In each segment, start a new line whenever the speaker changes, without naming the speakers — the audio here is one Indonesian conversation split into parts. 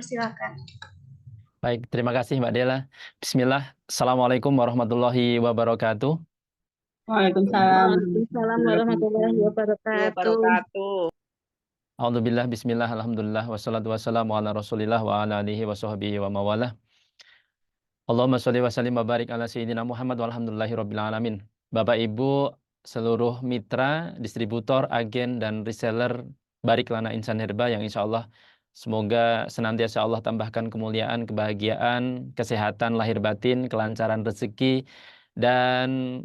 Silakan.
Baik, terima kasih Mbak Dela. Bismillah. Assalamualaikum warahmatullahi wabarakatuh.
Waalaikumsalam
Waalaikumsalam warahmatullahi wabarakatuh.
Alhamdulillah, bismillah, alhamdulillah, wassalatu wassalamu ala rasulillah wa ala alihi wa sahbihi wa mawalah. Allahumma sholli wa sallim wa barik ala sayyidina Muhammad walhamdulillahi rabbil alamin. Bapak Ibu, seluruh mitra, distributor, agen, dan reseller Bariklana Insan Herba yang insya Allah semoga senantiasa Allah tambahkan kemuliaan, kebahagiaan, kesehatan, lahir batin, kelancaran rezeki, dan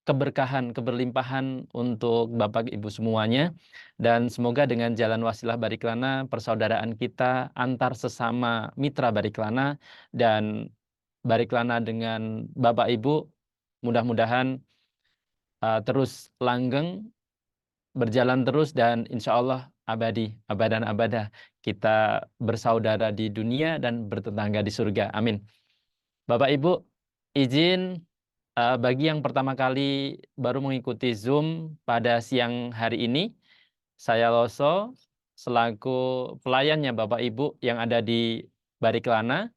keberkahan, keberlimpahan untuk Bapak Ibu semuanya. Dan semoga dengan jalan wasilah Bariklana, persaudaraan kita antar sesama mitra Bariklana dan Bariklana dengan Bapak Ibu mudah-mudahan terus langgeng, berjalan terus, dan insya Allah abadi, abadan abada kita bersaudara di dunia dan bertetangga di surga. Amin. Bapak Ibu, izin bagi yang pertama kali baru mengikuti Zoom pada siang hari ini, saya Loso selaku pelayannya Bapak Ibu yang ada di Bariklana,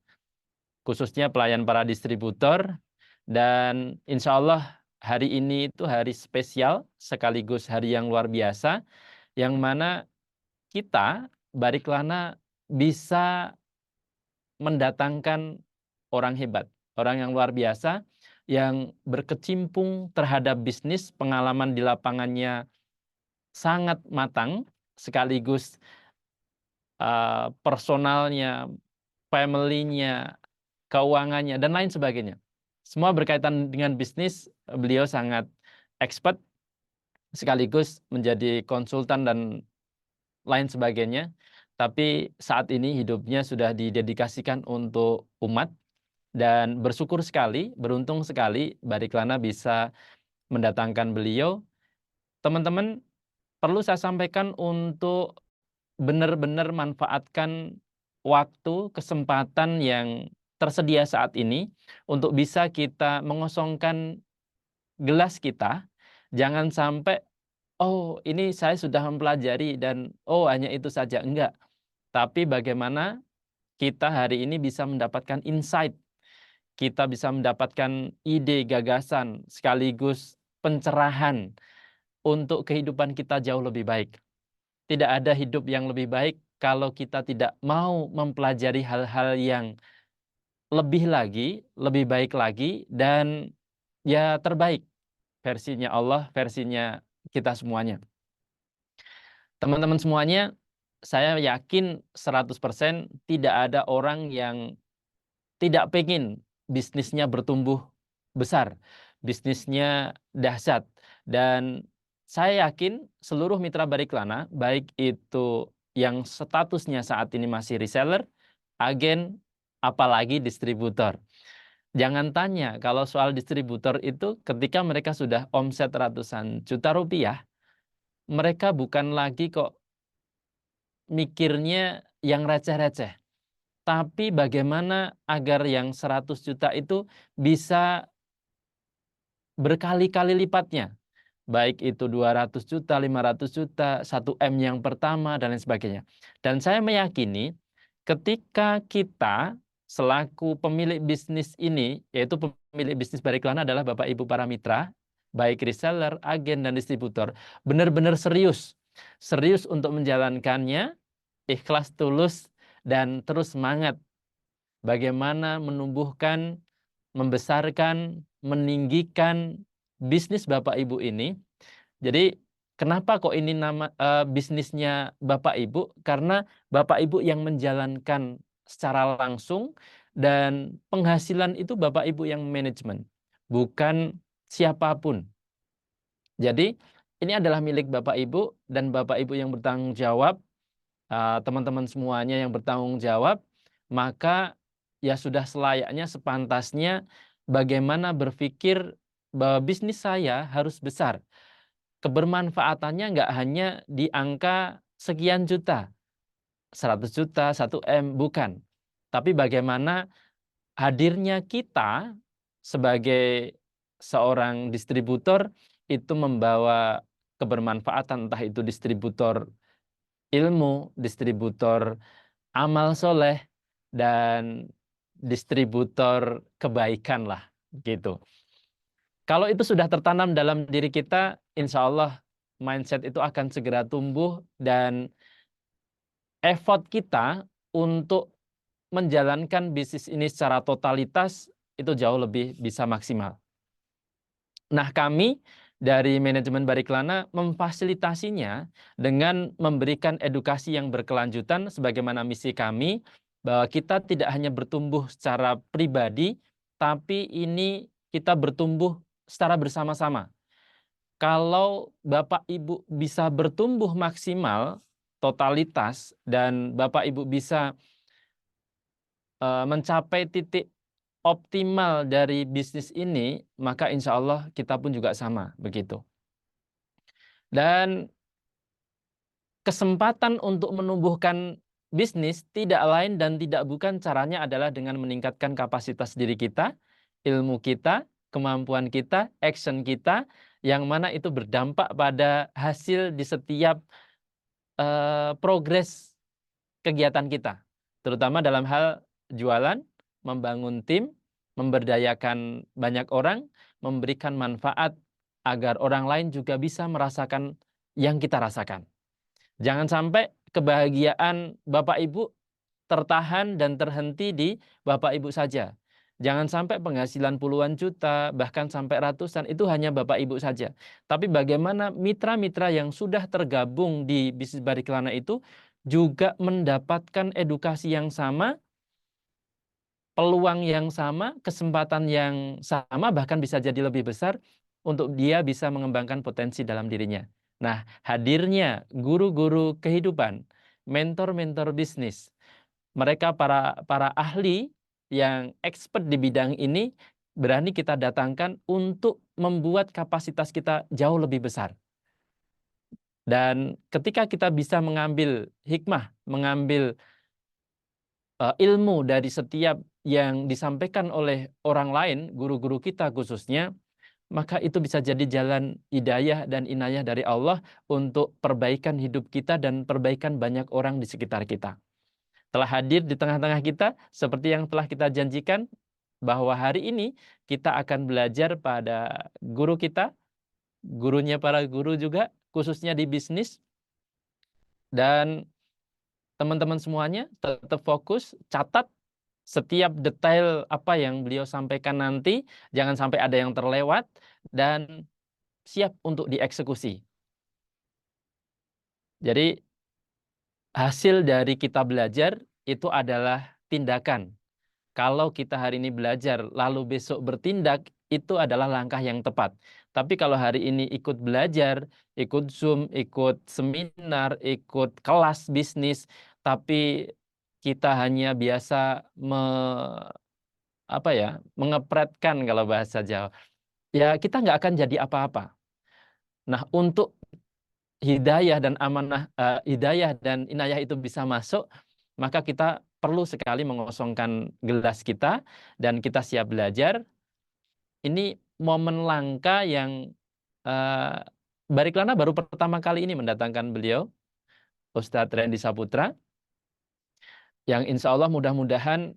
khususnya pelayan para distributor, dan insya Allah hari ini itu hari spesial sekaligus hari yang luar biasa, yang mana kita Bariklana bisa mendatangkan orang hebat, orang yang luar biasa, yang berkecimpung terhadap bisnis, pengalaman di lapangannya sangat matang, sekaligus personalnya, family-nya, keuangannya, dan lain sebagainya. Semua berkaitan dengan bisnis, beliau sangat expert, sekaligus menjadi konsultan dan lain sebagainya. Tapi saat ini hidupnya sudah didedikasikan untuk umat, dan bersyukur sekali, beruntung sekali Bariklana bisa mendatangkan beliau. Teman-teman, perlu saya sampaikan untuk benar-benar manfaatkan waktu, kesempatan yang tersedia saat ini untuk bisa kita mengosongkan gelas kita. Jangan sampai, oh ini saya sudah mempelajari dan oh hanya itu saja. Enggak. Tapi bagaimana kita hari ini bisa mendapatkan insight, kita bisa mendapatkan ide, gagasan, sekaligus pencerahan untuk kehidupan kita jauh lebih baik. Tidak ada hidup yang lebih baik kalau kita tidak mau mempelajari hal-hal yang lebih lagi, lebih baik lagi, dan ya terbaik versinya Allah, versinya kita semuanya. Teman-teman semuanya, saya yakin 100% tidak ada orang yang tidak pengen bisnisnya bertumbuh besar, bisnisnya dahsyat. Dan saya yakin seluruh mitra Bariklana, baik itu yang statusnya saat ini masih reseller, agen, apalagi distributor. Jangan tanya kalau soal distributor itu ketika mereka sudah omset ratusan juta rupiah, mereka bukan lagi kok mikirnya yang receh-receh. Tapi bagaimana agar yang 100 juta itu bisa berkali-kali lipatnya. Baik itu 200 juta, 500 juta, 1M yang pertama, dan lain sebagainya. Dan saya meyakini ketika kita selaku pemilik bisnis ini, yaitu pemilik bisnis Bariklana adalah Bapak Ibu para mitra, baik reseller, agen, dan distributor, benar-benar serius. Serius untuk menjalankannya, ikhlas, tulus, dan terus semangat. Bagaimana menumbuhkan, membesarkan, meninggikan bisnis Bapak Ibu ini. Jadi kenapa kok ini nama bisnisnya Bapak Ibu? Karena Bapak Ibu yang menjalankan secara langsung, dan penghasilan itu Bapak Ibu yang manajemen, bukan siapapun. Jadi ini adalah milik Bapak Ibu, dan Bapak Ibu yang bertanggung jawab, teman-teman semuanya yang bertanggung jawab, maka ya sudah selayaknya, sepantasnya bagaimana berpikir bahwa bisnis saya harus besar. Kebermanfaatannya nggak hanya di angka sekian juta, 100 juta, 1M, bukan. Tapi bagaimana hadirnya kita sebagai seorang distributor itu membawa kebermanfaatan, entah itu distributor ilmu, distributor amal soleh, dan distributor kebaikan lah gitu. Kalau itu sudah tertanam dalam diri kita, insya Allah mindset itu akan segera tumbuh dan effort kita untuk menjalankan bisnis ini secara totalitas itu jauh lebih bisa maksimal. Nah, kami dari manajemen Bariklana memfasilitasinya dengan memberikan edukasi yang berkelanjutan sebagaimana misi kami, bahwa kita tidak hanya bertumbuh secara pribadi, tapi ini kita bertumbuh secara bersama-sama. Kalau Bapak Ibu bisa bertumbuh maksimal, totalitas, dan Bapak Ibu bisa mencapai titik optimal dari bisnis ini, maka insya Allah kita pun juga sama begitu. Dan kesempatan untuk menumbuhkan bisnis tidak lain dan tidak bukan caranya adalah dengan meningkatkan kapasitas diri kita, ilmu kita, kemampuan kita, action kita, yang mana itu berdampak pada hasil di setiap progres kegiatan kita, terutama dalam hal jualan, membangun tim, memberdayakan banyak orang, memberikan manfaat agar orang lain juga bisa merasakan yang kita rasakan. Jangan sampai kebahagiaan Bapak Ibu tertahan dan terhenti di Bapak Ibu saja. Jangan sampai penghasilan puluhan juta, bahkan sampai ratusan, itu hanya Bapak Ibu saja. Tapi bagaimana mitra-mitra yang sudah tergabung di bisnis Bariklana itu juga mendapatkan edukasi yang sama, peluang yang sama, kesempatan yang sama, bahkan bisa jadi lebih besar untuk dia bisa mengembangkan potensi dalam dirinya. Nah, hadirnya guru-guru kehidupan, mentor-mentor bisnis, mereka para ahli yang expert di bidang ini berani kita datangkan untuk membuat kapasitas kita jauh lebih besar. Dan ketika kita bisa mengambil hikmah, mengambil ilmu dari setiap yang disampaikan oleh orang lain, guru-guru kita khususnya, maka itu bisa jadi jalan hidayah dan inayah dari Allah untuk perbaikan hidup kita dan perbaikan banyak orang di sekitar kita. Telah hadir di tengah-tengah kita seperti yang telah kita janjikan, bahwa hari ini kita akan belajar pada guru kita, gurunya para guru juga, khususnya di bisnis. Dan teman-teman semuanya tetap fokus, catat setiap detail apa yang beliau sampaikan nanti, jangan sampai ada yang terlewat, dan siap untuk dieksekusi. Jadi hasil dari kita belajar itu adalah tindakan. Kalau kita hari ini belajar, lalu besok bertindak, itu adalah langkah yang tepat. Tapi kalau hari ini ikut belajar, ikut Zoom, ikut seminar, ikut kelas bisnis, tapi kita hanya biasa mengepretkan kalau bahasa Jawa, ya kita nggak akan jadi apa-apa. Nah, untuk hidayah dan amanah, hidayah dan inayah itu bisa masuk, maka kita perlu sekali mengosongkan gelas kita dan kita siap belajar. Ini momen langka yang Bariklana baru pertama kali ini mendatangkan beliau, Ustadz Randy Saputra, yang insya Allah mudah-mudahan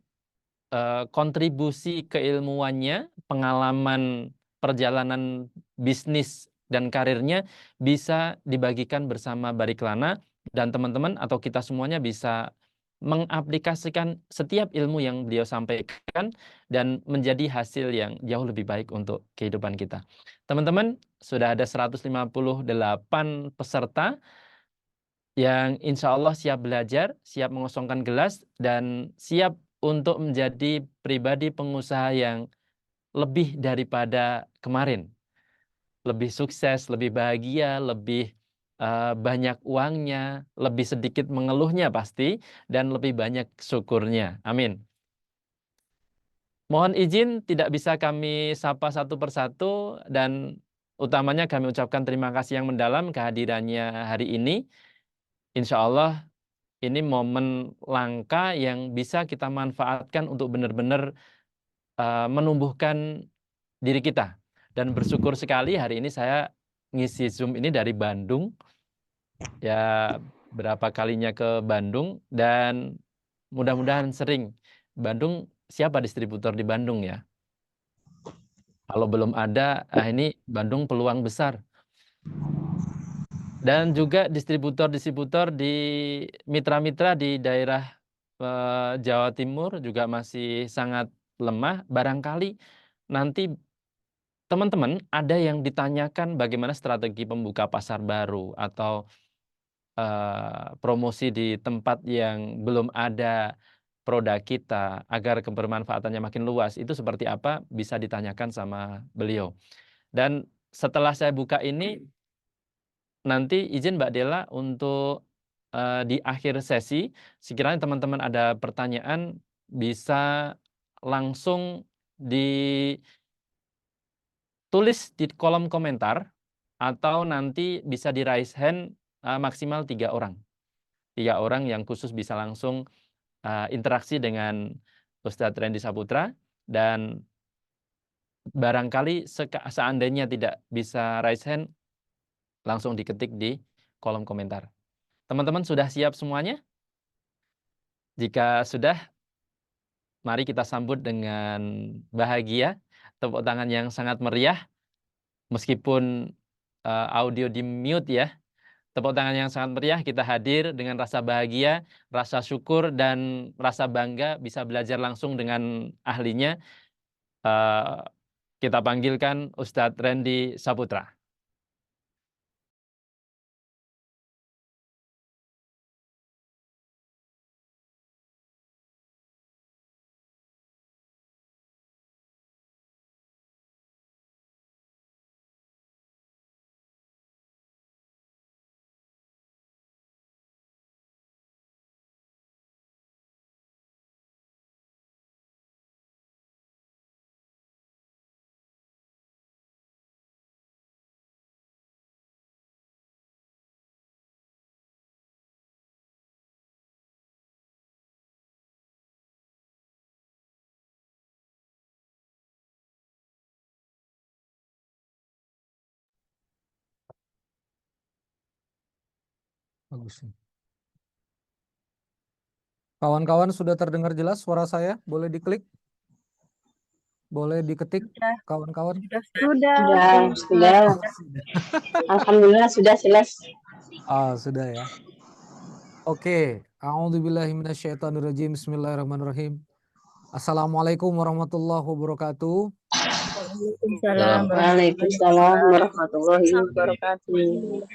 kontribusi keilmuannya, pengalaman perjalanan bisnis dan karirnya bisa dibagikan bersama Bariklana, dan teman-teman atau kita semuanya bisa mengaplikasikan setiap ilmu yang beliau sampaikan dan menjadi hasil yang jauh lebih baik untuk kehidupan kita. Teman-teman, sudah ada 158 peserta yang insya Allah siap belajar, siap mengosongkan gelas, dan siap untuk menjadi pribadi pengusaha yang lebih daripada kemarin. Lebih sukses, lebih bahagia, lebih banyak uangnya, lebih sedikit mengeluhnya pasti, dan lebih banyak syukurnya. Amin. Mohon izin tidak bisa kami sapa satu persatu, dan utamanya kami ucapkan terima kasih yang mendalam kehadirannya hari ini. Insya Allah ini momen langka yang bisa kita manfaatkan untuk benar-benar menumbuhkan diri kita. Dan bersyukur sekali hari ini saya ngisi Zoom ini dari Bandung. Ya, berapa kalinya ke Bandung, dan mudah-mudahan sering. Bandung, siapa distributor di Bandung ya? Kalau belum ada, ini Bandung peluang besar. Dan juga distributor-distributor di mitra-mitra di daerah Jawa Timur juga masih sangat lemah. Barangkali nanti teman-teman ada yang ditanyakan bagaimana strategi pembuka pasar baru atau promosi di tempat yang belum ada produk kita agar kebermanfaatannya makin luas. Itu seperti apa bisa ditanyakan sama beliau. Dan setelah saya buka ini, nanti izin Mbak Della untuk di akhir sesi, sekiranya teman-teman ada pertanyaan bisa langsung ditulis di kolom komentar atau nanti bisa di raise hand maksimal 3 orang. 3 orang yang khusus bisa langsung interaksi dengan Ustadz Randy Saputra, dan barangkali seandainya tidak bisa raise hand, langsung diketik di kolom komentar. Teman-teman sudah siap semuanya? Jika sudah, mari kita sambut dengan bahagia, tepuk tangan yang sangat meriah, meskipun audio di mute ya. Tepuk tangan yang sangat meriah, kita hadir dengan rasa bahagia, rasa syukur, dan rasa bangga bisa belajar langsung dengan ahlinya. Kita panggilkan Ustadz Randy Saputra.
Bagus. Kawan-kawan sudah terdengar jelas suara saya? Boleh diklik? Boleh diketik, kawan-kawan?
Sudah. Alhamdulillah sudah jelas.
Sudah ya. Oke. A'udzubillahi minasyaitonirrajim. Bismillahirrahmanirrahim. Assalamualaikum warahmatullahi wabarakatuh.
Waalaikumsalam warahmatullahi wabarakatuh.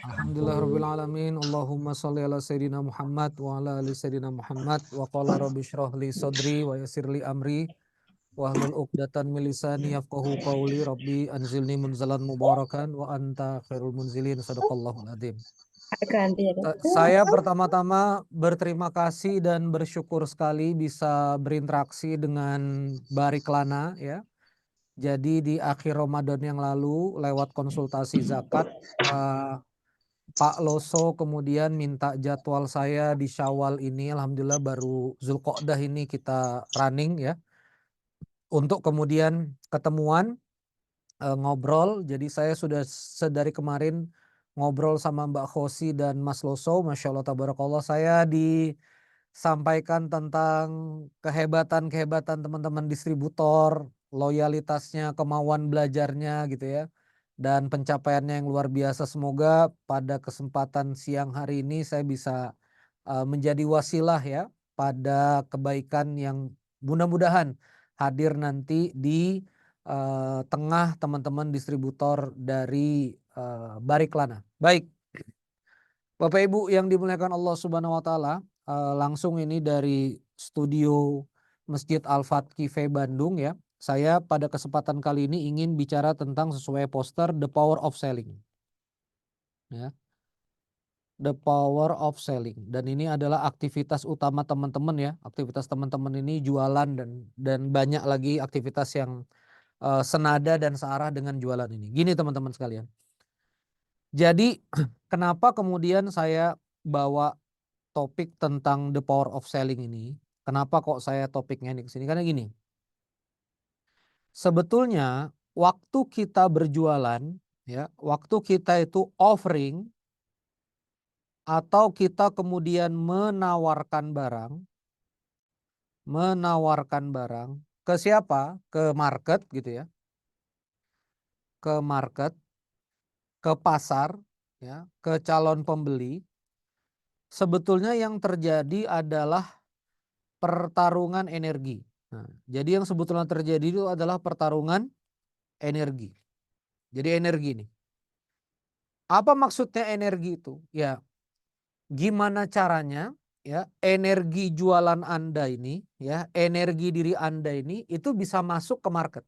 Alhamdulillahirabbil alamin. Allahumma shalli ala sayyidina Muhammad wa ala ali sayyidina Muhammad wa qala rabbi shrah li sadri wa yassir li amri wahlul 'uqdatam min lisani yafqahu qawli. Rabbi anzilni munzalan mubarakan wa anta khairul munzilin. Shadaqallahul adzim. Saya pertama-tama berterima kasih dan bersyukur sekali bisa berinteraksi dengan Bariklana ya. Jadi di akhir Ramadan yang lalu lewat konsultasi zakat, Pak Loso kemudian minta jadwal saya di Syawal ini, alhamdulillah baru Zulqa'dah ini kita running ya, untuk kemudian ketemuan ngobrol. Jadi saya sudah sedari kemarin ngobrol sama Mbak Khosi dan Mas Loso, Masya Allah tabarakallah. Saya disampaikan tentang kehebatan teman-teman distributor, loyalitasnya, kemauan belajarnya gitu ya, dan pencapaiannya yang luar biasa. Semoga pada kesempatan siang hari ini saya bisa menjadi wasilah ya pada kebaikan yang mudah-mudahan hadir nanti di tengah teman-teman distributor dari Bariklana. Baik, Bapak Ibu yang dimuliakan Allah Subhanahu wa taala, langsung ini dari studio Masjid Al-Fatq Cafe Bandung ya. Saya pada kesempatan kali ini ingin bicara tentang sesuai poster The Power of Selling. Ya. The Power of Selling, dan ini adalah aktivitas utama teman-teman ya. Aktivitas teman-teman ini jualan dan banyak lagi aktivitas yang senada dan searah dengan jualan ini. Gini teman-teman sekalian. Jadi kenapa kemudian saya bawa topik tentang the power of selling ini? Kenapa kok saya topiknya ini kesini? Karena gini, sebetulnya waktu kita berjualan, ya, waktu kita itu offering atau kita kemudian menawarkan barang, menawarkan barang ke siapa? Ke market gitu ya. Ke market, ke pasar, ya, ke calon pembeli. Sebetulnya yang terjadi adalah pertarungan energi. Nah, jadi yang sebetulnya terjadi itu adalah pertarungan energi. Jadi energi nih. Apa maksudnya energi itu? Ya, gimana caranya ya energi jualan Anda ini, ya, energi diri Anda ini itu bisa masuk ke market.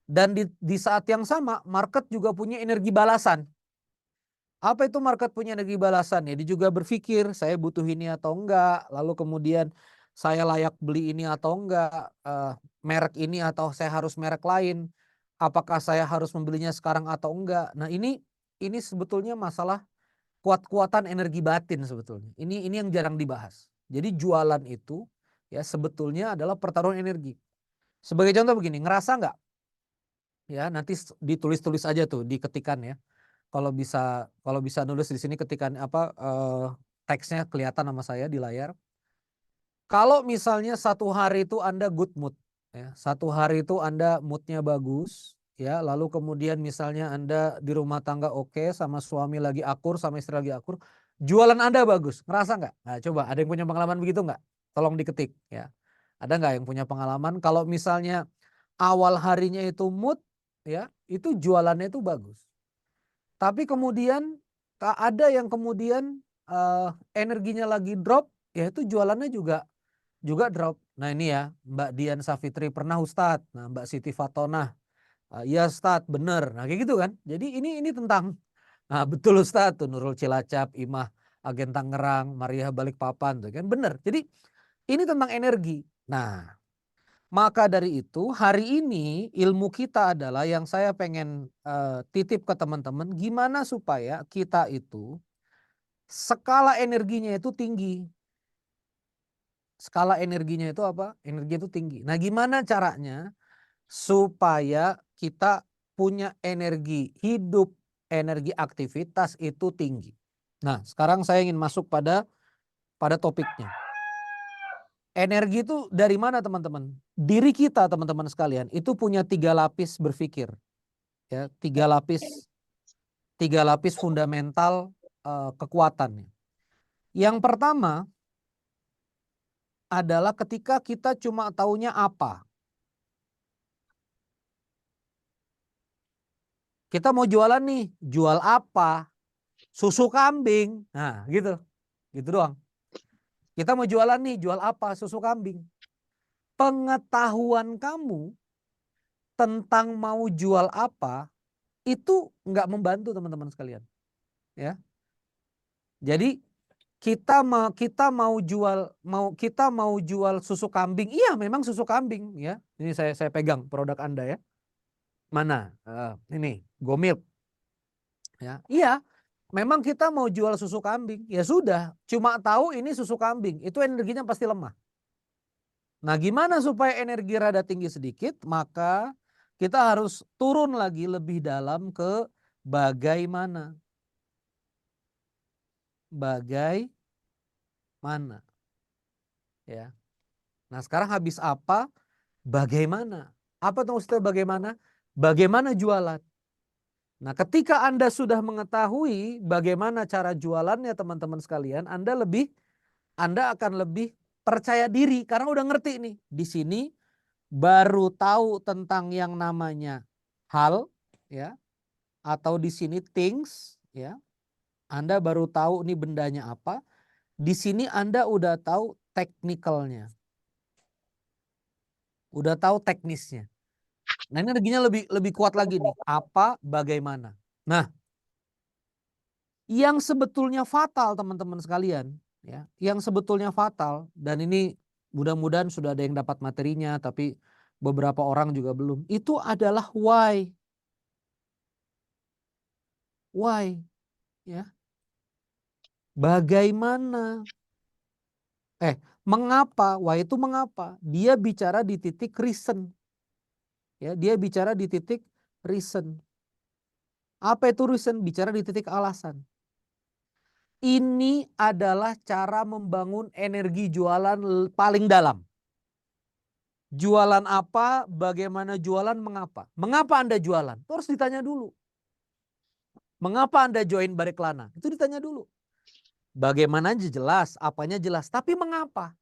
Dan di saat yang sama market juga punya energi balasan. Apa itu market punya energi balasan? Ya, dia juga berpikir saya butuh ini atau enggak, lalu kemudian saya layak beli ini atau enggak, merek ini atau saya harus merek lain, apakah saya harus membelinya sekarang atau enggak. Nah, ini sebetulnya masalah kuat-kuatan energi batin sebetulnya. Ini yang jarang dibahas. Jadi jualan itu ya sebetulnya adalah pertarungan energi. Sebagai contoh begini, ngerasa enggak? Ya, nanti ditulis-tulis aja tuh, diketikan ya. Kalau bisa nulis di sini ketikan teksnya kelihatan sama saya di layar. Kalau misalnya satu hari itu Anda good mood, ya, satu hari itu Anda moodnya bagus, ya, lalu kemudian misalnya Anda di rumah tangga oke, sama suami lagi akur, sama istri lagi akur, jualan Anda bagus, ngerasa nggak? Nah, coba ada yang punya pengalaman begitu nggak? Tolong diketik, ya. Ada nggak yang punya pengalaman kalau misalnya awal harinya itu mood, ya, itu jualannya itu bagus. Tapi kemudian ada yang kemudian energinya lagi drop, ya itu jualannya juga drop. Nah ini ya Mbak Dian Safitri pernah Ustadz, nah Mbak Siti Fatonah, iya Ustadz bener. Nah kayak gitu kan. Jadi ini tentang, nah betul Ustadz tuh Nurul Cilacap, Imah Agen Tangerang, Maria Balikpapan tuh kan bener. Jadi ini tentang energi. Nah maka dari itu hari ini ilmu kita adalah yang saya pengen titip ke teman-teman, gimana supaya kita itu skala energinya itu tinggi. Skala energinya itu apa? Energi itu tinggi. Nah gimana caranya supaya kita punya energi hidup, energi aktivitas itu tinggi. Nah sekarang saya ingin masuk pada topiknya. Energi itu dari mana teman-teman? Diri kita teman-teman sekalian itu punya 3 lapis berpikir, ya 3 lapis fundamental kekuatannya. Yang pertama adalah ketika kita cuma taunya apa. Kita mau jualan nih, jual apa? Susu kambing, nah gitu doang. Kita mau jualan nih, jual apa? Susu kambing. Pengetahuan kamu tentang mau jual apa itu nggak membantu teman-teman sekalian, ya. Jadi kita mau jual susu kambing, iya memang susu kambing, ya. Ini saya pegang produk Anda ya. Mana? Ini Gomilk, ya. Iya, memang kita mau jual susu kambing, ya sudah. Cuma tahu ini susu kambing, itu energinya pasti lemah. Nah, gimana supaya energi rada tinggi sedikit? Maka kita harus turun lagi lebih dalam ke bagaimana. Bagaimana. Ya. Nah, sekarang habis apa? Bagaimana. Apa tuh maksudnya bagaimana? Bagaimana jualan. Nah, ketika Anda sudah mengetahui bagaimana cara jualannya teman-teman sekalian, Anda akan lebih percaya diri karena udah ngerti nih. Di sini baru tahu tentang yang namanya hal, ya, atau di sini things, ya. Anda baru tahu nih bendanya apa. Di sini Anda udah tahu teknikalnya. Udah tahu teknisnya. Nah, ini energinya lebih kuat lagi nih. Apa, bagaimana. Nah, yang sebetulnya fatal teman-teman sekalian, ya, yang sebetulnya fatal, dan ini mudah-mudahan sudah ada yang dapat materinya, tapi beberapa orang juga belum. Itu adalah why. Why, ya. Bagaimana? Mengapa? Why itu mengapa? Dia bicara di titik reason. Ya, dia bicara di titik reason. Apa itu reason? Bicara di titik alasan. Ini adalah cara membangun energi jualan paling dalam. Jualan apa, bagaimana jualan, mengapa. Mengapa Anda jualan? Itu harus ditanya dulu. Mengapa Anda join Bariklana? Itu ditanya dulu. Bagaimana jelas, apanya jelas. Tapi mengapa?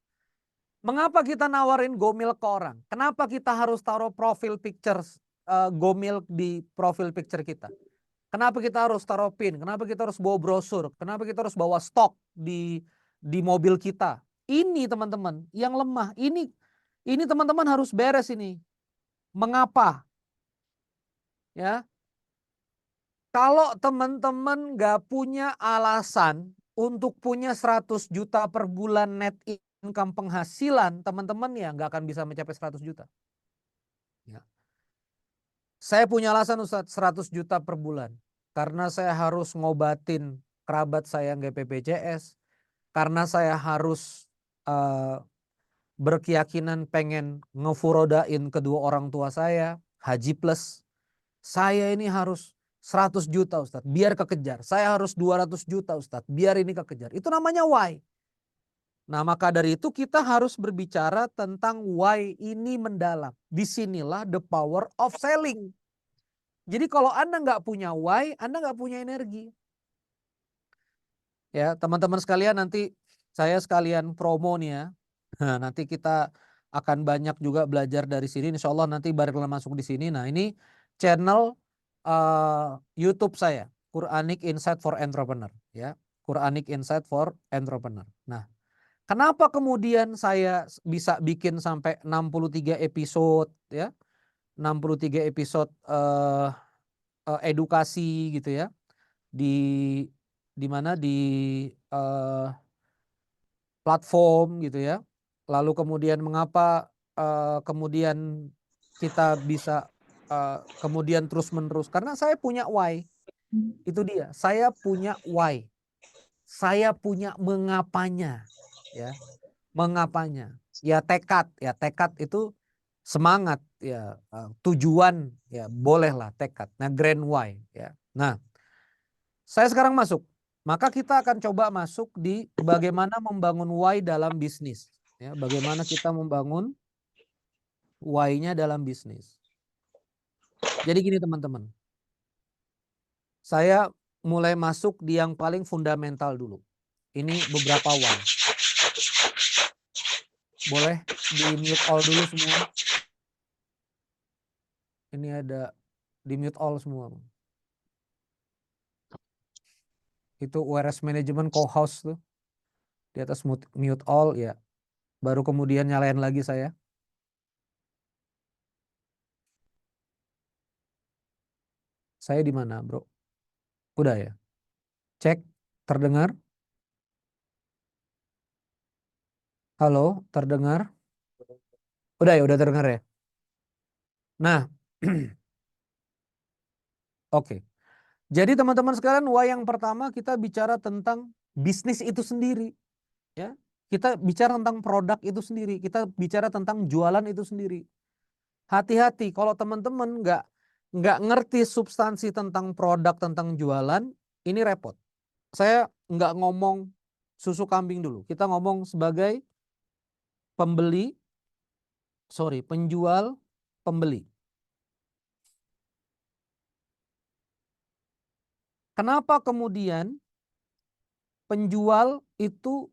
Mengapa kita nawarin GoMilk ke orang? Kenapa kita harus taruh profil pictures GoMilk di profil picture kita? Kenapa kita harus taruh pin? Kenapa kita harus bawa brosur? Kenapa kita harus bawa stok di mobil kita? Ini teman-teman yang lemah. Ini teman-teman harus beres ini. Mengapa? Ya. Kalau teman-teman nggak punya alasan untuk punya 100 juta per bulan net income penghasilan, teman-teman ya nggak akan bisa mencapai 100 juta. Ya. Saya punya alasan Ustadz 100 juta per bulan. Karena saya harus ngobatin kerabat saya yang BPJS. Karena saya harus berkeyakinan pengen ngefurodain kedua orang tua saya, haji plus. Saya ini harus 100 juta Ustadz, biar kekejar. Saya harus 200 juta Ustadz, biar ini kekejar. Itu namanya why. Nah maka dari itu kita harus berbicara tentang why ini mendalam. Disinilah the power of selling. Jadi kalau Anda nggak punya why, Anda nggak punya energi. Ya teman-teman sekalian, nanti saya sekalian promo nih ya. Nah, nanti kita akan banyak juga belajar dari sini. Insya Allah nanti Bariklana masuk di sini. Nah ini channel YouTube saya, Quranic Insight for Entrepreneur. Ya, Quranic Insight for Entrepreneur. Nah, kenapa kemudian saya bisa bikin sampai 63 episode, ya, 63 episode edukasi gitu ya, di mana di platform gitu ya. Lalu kemudian mengapa kemudian kita bisa kemudian terus-menerus? Karena saya punya why. Itu dia. Saya punya why. Saya punya mengapanya. Ya. Mengapanya. Ya tekad. Ya tekad itu semangat. Ya tujuan. Ya bolehlah tekad. Nah grand why. Ya. Nah saya sekarang masuk. Maka kita akan coba masuk di bagaimana membangun why dalam bisnis. Ya, bagaimana kita membangun why-nya dalam bisnis. Jadi gini teman-teman. Saya mulai masuk di yang paling fundamental dulu. Ini beberapa why. Boleh di mute all dulu semua. Ini ada di mute all semua. Itu WRS Management co-host tuh. Di atas mute all ya. Baru kemudian nyalain lagi saya. Saya di mana, bro? Udah ya? Cek, terdengar? Halo, terdengar? Udah ya, udah terdengar ya? Nah, oke. Jadi teman-teman sekalian, why yang pertama kita bicara tentang bisnis itu sendiri. Ya, kita bicara tentang produk itu sendiri. Kita bicara tentang jualan itu sendiri. Hati-hati kalau teman-teman nggak ngerti substansi tentang produk, tentang jualan, ini repot. Saya nggak ngomong susu kambing dulu. Kita ngomong sebagai penjual, pembeli. Kenapa kemudian penjual itu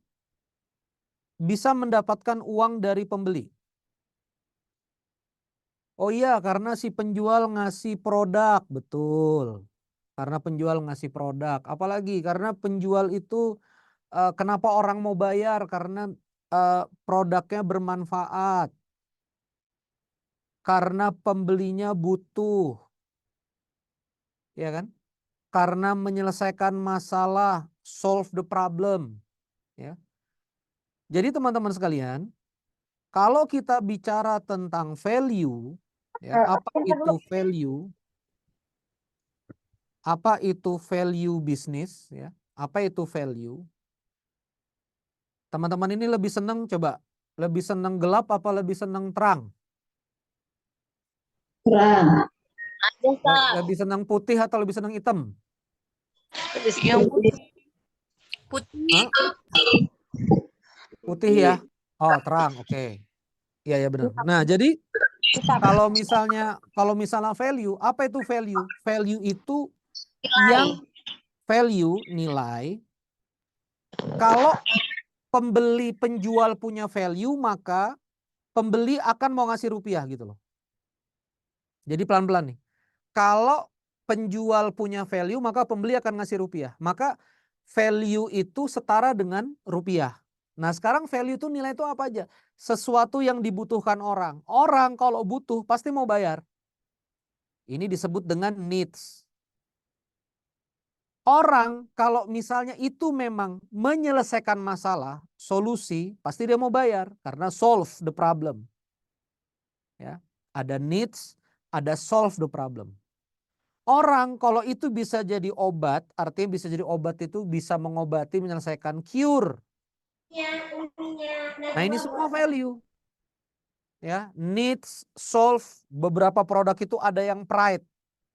bisa mendapatkan uang dari pembeli? Oh iya, karena si penjual ngasih produk, betul. Karena penjual ngasih produk. Apalagi karena penjual itu kenapa orang mau bayar? Karena produknya bermanfaat. Karena pembelinya butuh. Ya kan? Karena menyelesaikan masalah, solve the problem. Ya. Jadi teman-teman sekalian, kalau kita bicara tentang value, ya, apa itu value? Apa itu value bisnis? Ya, apa itu value? Teman-teman ini lebih senang lebih senang gelap apa lebih senang terang?
Terang.
Lebih senang putih atau lebih senang hitam?
Yang putih.
Hah? Putih ya? Oh terang, oke. Iya, ya benar. Nah, jadi kalau misalnya value, apa itu value? Value itu yang nilai. Kalau penjual punya value, maka pembeli akan mau ngasih rupiah gitu loh. Jadi pelan-pelan nih. Kalau penjual punya value, maka pembeli akan ngasih rupiah. Maka value itu setara dengan rupiah. Nah, sekarang value itu nilai itu apa aja? Sesuatu yang dibutuhkan orang. Orang kalau butuh pasti mau bayar. Ini disebut dengan needs. Orang kalau misalnya itu memang menyelesaikan masalah, solusi, pasti dia mau bayar karena solve the problem. Ya, ada needs, ada solve the problem. Orang kalau itu bisa jadi obat, artinya bisa jadi obat itu bisa mengobati, menyelesaikan, cure. Nah, ini semua value. Ya, needs, solve, beberapa produk itu ada yang pride,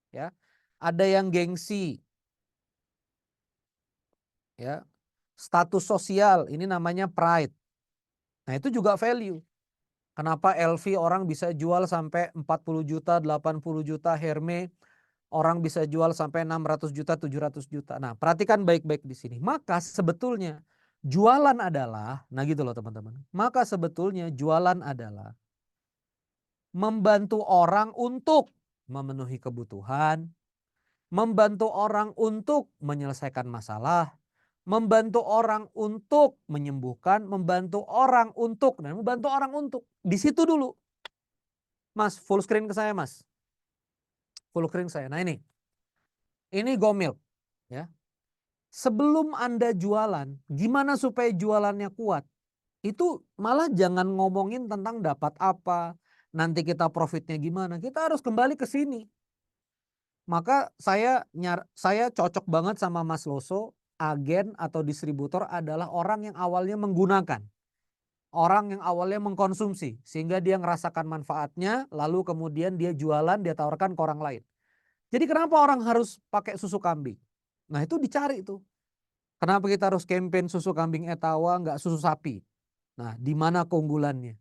ya. Ada yang gengsi. Ya. Status sosial, ini namanya pride. Nah, itu juga value. Kenapa LV orang bisa jual sampai 40 juta, 80 juta, Hermes orang bisa jual sampai 600 juta, 700 juta. Nah, perhatikan baik-baik di sini. Maka sebetulnya jualan adalah, nah gitu loh teman-teman. Maka sebetulnya jualan adalah membantu orang untuk memenuhi kebutuhan, membantu orang untuk menyelesaikan masalah, membantu orang untuk menyembuhkan, membantu orang untuk, dan membantu orang untuk. Di situ dulu. Mas, full screen ke saya, Mas. Full screen saya. Nah, ini Go Milk, ya. Sebelum Anda jualan, gimana supaya jualannya kuat? Itu malah jangan ngomongin tentang dapat apa, nanti kita profitnya gimana. Kita harus kembali ke sini. Maka saya cocok banget sama Mas Loso, agen atau distributor adalah orang yang awalnya menggunakan. Orang yang awalnya mengkonsumsi sehingga dia ngerasakan manfaatnya, lalu kemudian dia jualan, dia tawarkan ke orang lain. Jadi kenapa orang harus pakai susu kambing? Nah, itu dicari tuh. Kenapa kita harus campaign susu kambing Etawa, nggak susu sapi? Nah, di mana keunggulannya?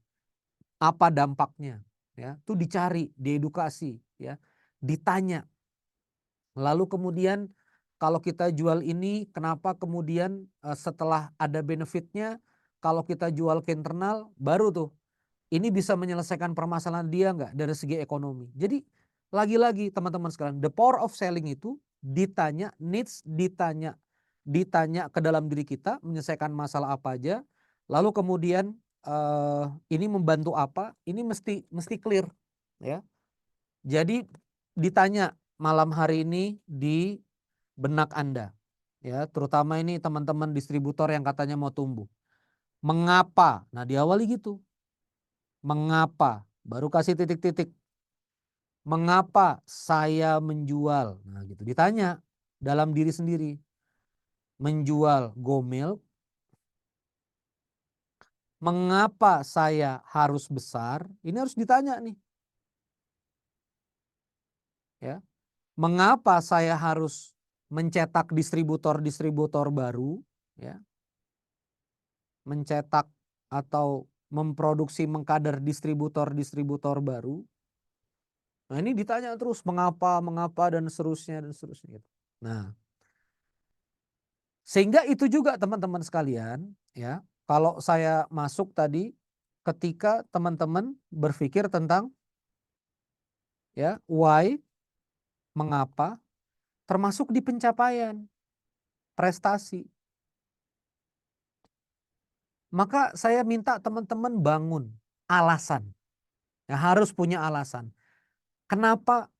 Apa dampaknya? Ya, itu dicari, diedukasi, ya, ditanya. Lalu kemudian kalau kita jual ini, kenapa kemudian setelah ada benefitnya, kalau kita jual ke internal, baru tuh ini bisa menyelesaikan permasalahan dia nggak dari segi ekonomi. Jadi lagi-lagi teman-teman sekalian, the power of selling itu ditanya needs, ditanya ke dalam diri kita, menyelesaikan masalah apa aja, lalu kemudian ini membantu apa, ini mesti clear, ya. Jadi ditanya malam hari ini di benak Anda, ya, terutama ini teman-teman distributor yang katanya mau tumbuh. Mengapa? Nah, diawali gitu. Mengapa? Baru kasih titik-titik. Mengapa saya menjual? Nah, gitu. Ditanya dalam diri sendiri. Menjual Go Milk. Mengapa saya harus besar? Ini harus ditanya nih. Ya. Mengapa saya harus mencetak distributor-distributor baru, ya? Mencetak atau memproduksi, mengkader distributor-distributor baru. Nah, ini ditanya terus mengapa dan seterusnya gitu. Nah, sehingga itu juga teman-teman sekalian, ya. Kalau saya masuk tadi ketika teman-teman berpikir tentang, ya, why, mengapa, termasuk di pencapaian prestasi. Maka saya minta teman-teman bangun alasan. Ya, harus punya alasan. Kenapa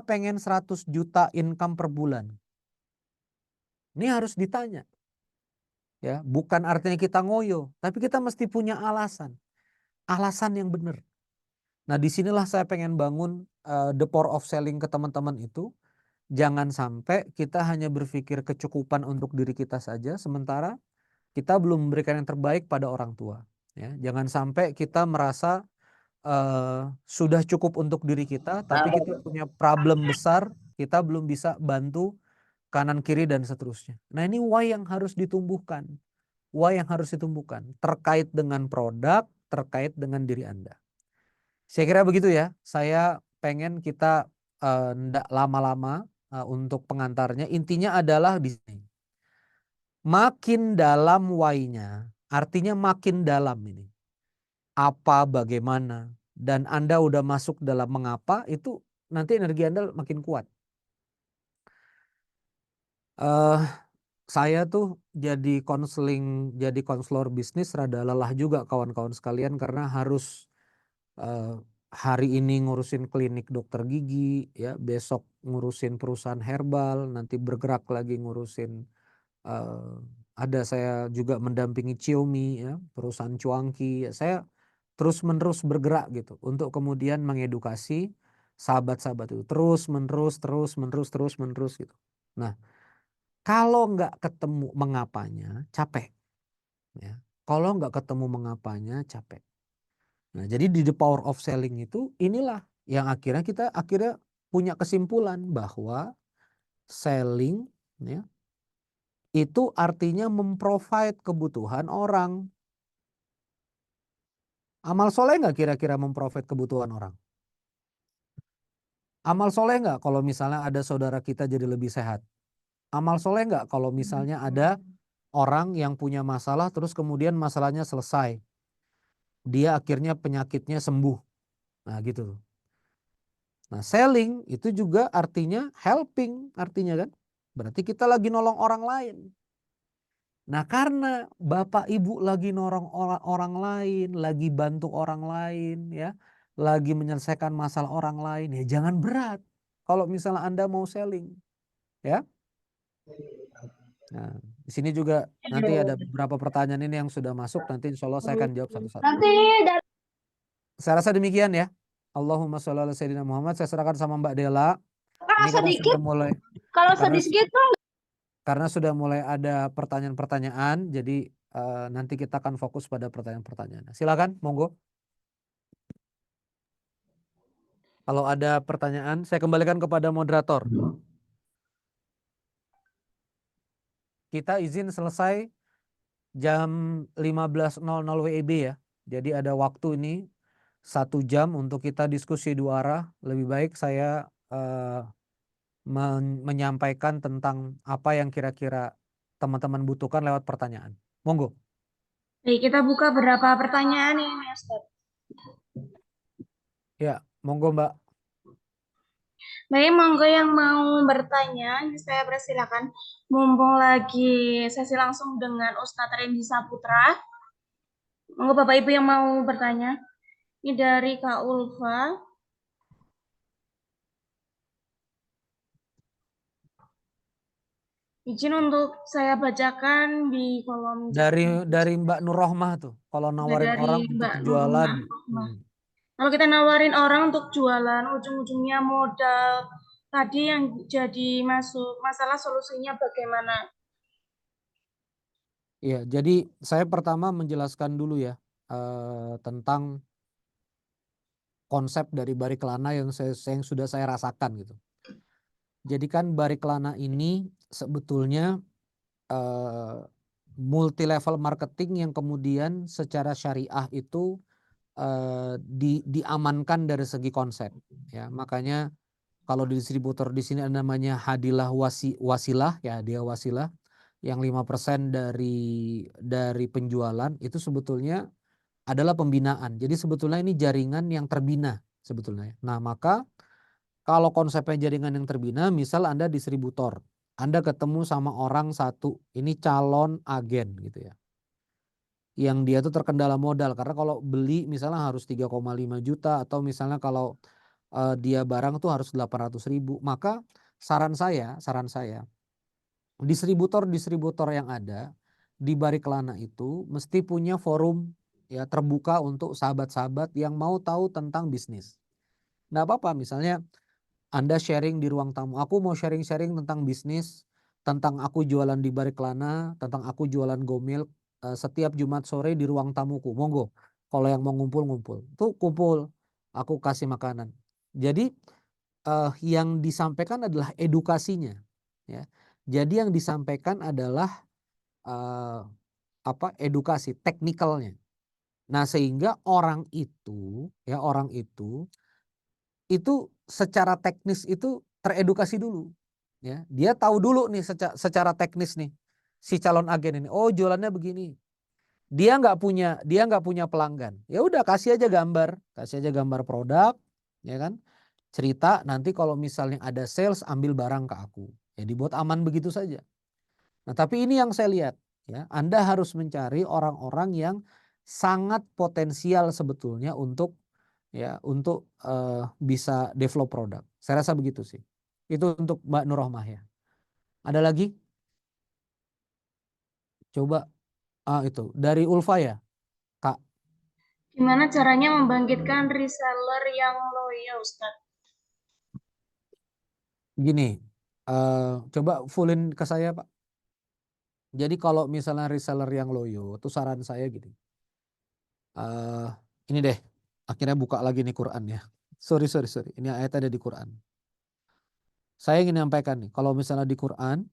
pengen 100 juta income per bulan? Ini harus ditanya. Ya, bukan artinya kita ngoyo, tapi kita mesti punya alasan. Alasan yang benar. Nah, disinilah saya pengen bangun the power of selling ke teman-teman itu. Jangan sampai kita hanya berpikir kecukupan untuk diri kita saja, sementara kita belum memberikan yang terbaik pada orang tua. Ya, jangan sampai kita merasa sudah cukup untuk diri kita, tapi kita punya problem besar, kita belum bisa bantu kanan kiri dan seterusnya. Nah, ini why yang harus ditumbuhkan. Why yang harus ditumbuhkan terkait dengan produk, terkait dengan diri Anda. Saya kira begitu ya. Saya pengen kita ndak lama-lama untuk pengantarnya. Intinya adalah di sini. Makin dalam why-nya, artinya makin dalam ini. Apa, bagaimana, dan Anda udah masuk dalam mengapa, itu nanti energi Anda makin kuat. Saya tuh jadi konselor bisnis rada lelah juga kawan-kawan sekalian, karena harus hari ini ngurusin klinik dokter gigi, ya besok ngurusin perusahaan herbal, nanti bergerak lagi ngurusin ada saya juga mendampingi Xiaomi, ya perusahaan cuangki. Saya terus-menerus bergerak gitu untuk kemudian mengedukasi sahabat-sahabat itu terus menerus gitu. Nah, kalau nggak ketemu mengapanya, capek. Ya. Kalau nggak ketemu mengapanya, capek. Nah, jadi di The Power of Selling itu inilah yang kita akhirnya punya kesimpulan bahwa selling, ya, itu artinya memprovide kebutuhan orang. Amal soleh nggak kira-kira memprovide kebutuhan orang? Amal soleh nggak kalau misalnya ada saudara kita jadi lebih sehat? Amal soleh nggak kalau misalnya ada orang yang punya masalah terus kemudian masalahnya selesai, dia akhirnya penyakitnya sembuh? Nah gitu. Nah, selling itu juga artinya helping, artinya kan berarti kita lagi nolong orang lain. Nah, karena Bapak Ibu lagi nolong orang lain, lagi bantu orang lain, ya, lagi menyelesaikan masalah orang lain, ya jangan berat kalau misalnya Anda mau selling, ya. Nah, di sini juga nanti ada beberapa pertanyaan ini yang sudah masuk, nanti insya Allah saya akan jawab satu-satu. Saya rasa demikian ya. Allahumma sholli ala sayyidina Muhammad. Saya serahkan sama Mbak Dela. Ini karena sudah mulai, karena sudah mulai ada pertanyaan-pertanyaan, jadi nanti kita akan fokus pada pertanyaan-pertanyaan. Silakan, monggo. Kalau ada pertanyaan, saya kembalikan kepada moderator. Kita izin selesai jam 15.00 WIB ya. Jadi ada waktu ini 1 jam untuk kita diskusi 2 arah. Lebih baik saya menyampaikan tentang apa yang kira-kira teman-teman butuhkan lewat pertanyaan. Monggo.
Baik, kita buka beberapa pertanyaan ini, Ustaz.
Ya, monggo Mbak.
Baik, monggo yang mau bertanya, ini saya persilakan. Mumpung lagi sesi langsung dengan Ustadz Rendy Saputra. Monggo Bapak Ibu yang mau bertanya. Ini dari Kak Ulfa. Izin untuk saya bacakan di kolom
dari Mbak Nur Rohmah tuh, kalau nawarin
dari
orang untuk
Mbak
jualan.
Kalau kita nawarin orang untuk jualan, ujung-ujungnya modal tadi yang jadi masuk, masalah solusinya bagaimana?
Iya, jadi saya pertama menjelaskan dulu ya tentang konsep dari Barikelana yang sudah saya rasakan gitu. Jadi kan Barikelana ini sebetulnya multi level marketing yang kemudian secara syariah itu diamankan dari segi konsep, ya. Makanya kalau di distributor di sini ada namanya hadilah wasilah, ya, dia wasilah yang 5% dari penjualan itu sebetulnya adalah pembinaan. Jadi sebetulnya ini jaringan yang terbina sebetulnya. Nah, maka kalau konsepnya jaringan yang terbina, misal Anda distributor, Anda ketemu sama orang satu, ini calon agen gitu ya, yang dia tuh terkendala modal, karena kalau beli misalnya harus 3,5 juta, atau misalnya kalau dia barang tuh harus 800.000. Maka saran saya distributor yang ada di Barikelana itu mesti punya forum ya terbuka untuk sahabat-sahabat yang mau tahu tentang bisnis. Nggak apa-apa misalnya Anda sharing di ruang tamu, aku mau sharing-sharing tentang bisnis, tentang aku jualan di Barikelana, tentang aku jualan Gomilk setiap Jumat sore di ruang tamuku. Monggo, kalau yang mau ngumpul-ngumpul, tuh kumpul, aku kasih makanan. Jadi yang disampaikan adalah edukasinya, ya. Jadi yang disampaikan adalah edukasi teknikalnya. Nah, sehingga orang itu secara teknis itu teredukasi dulu. Ya, dia tahu dulu nih secara teknis nih si calon agen ini. Oh, jualannya begini. Dia nggak punya pelanggan. Ya udah kasih aja gambar produk, ya kan? Cerita nanti kalau misalnya ada sales ambil barang ke aku. Ya dibuat aman begitu saja. Nah, tapi ini yang saya lihat, ya, Anda harus mencari orang-orang yang sangat potensial sebetulnya untuk bisa develop produk. Saya rasa begitu sih. Itu untuk Mbak Nurrohmah ya. Ada lagi? Coba itu dari Ulfa ya, Kak.
Gimana caranya membangkitkan reseller yang loyal, Ustadz?
Gini, coba fullin ke saya, Pak. Jadi kalau misalnya reseller yang loyo, itu saran saya gini. Ini deh, akhirnya buka lagi nih Quran ya. Sorry. Ini ayat ada di Quran. Saya ingin menyampaikan nih, kalau misalnya di Quran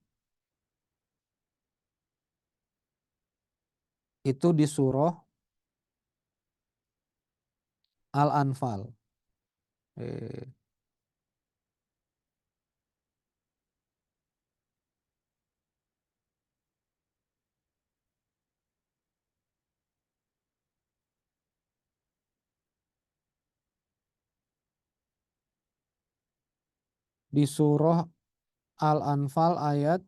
itu di surah Al-Anfal. Di surah Al-Anfal ayat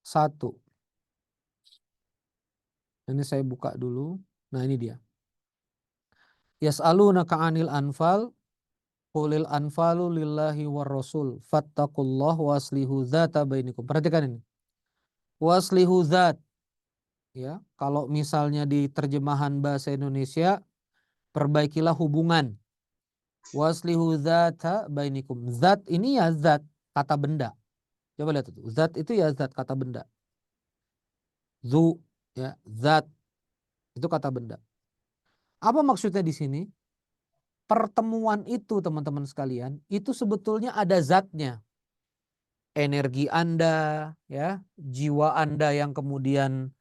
1. Ini saya buka dulu. Nah, ini dia. Yas'alunaka 'anil anfal qulil anfalu lillahi war rasul fattaqullah waslihu dzata bainikum. Perhatikan ini. Waslihu dzat, ya. Kalau misalnya di terjemahan bahasa Indonesia, perbaikilah hubungan. Waslihu dzata bainikum. Zat ini ya zat, kata benda. Coba lihat itu. Zat itu ya zat, kata benda. Zu, ya, zat itu kata benda. Apa maksudnya di sini? Pertemuan itu, teman-teman sekalian, itu sebetulnya ada zatnya. Energi Anda, ya, jiwa Anda yang kemudian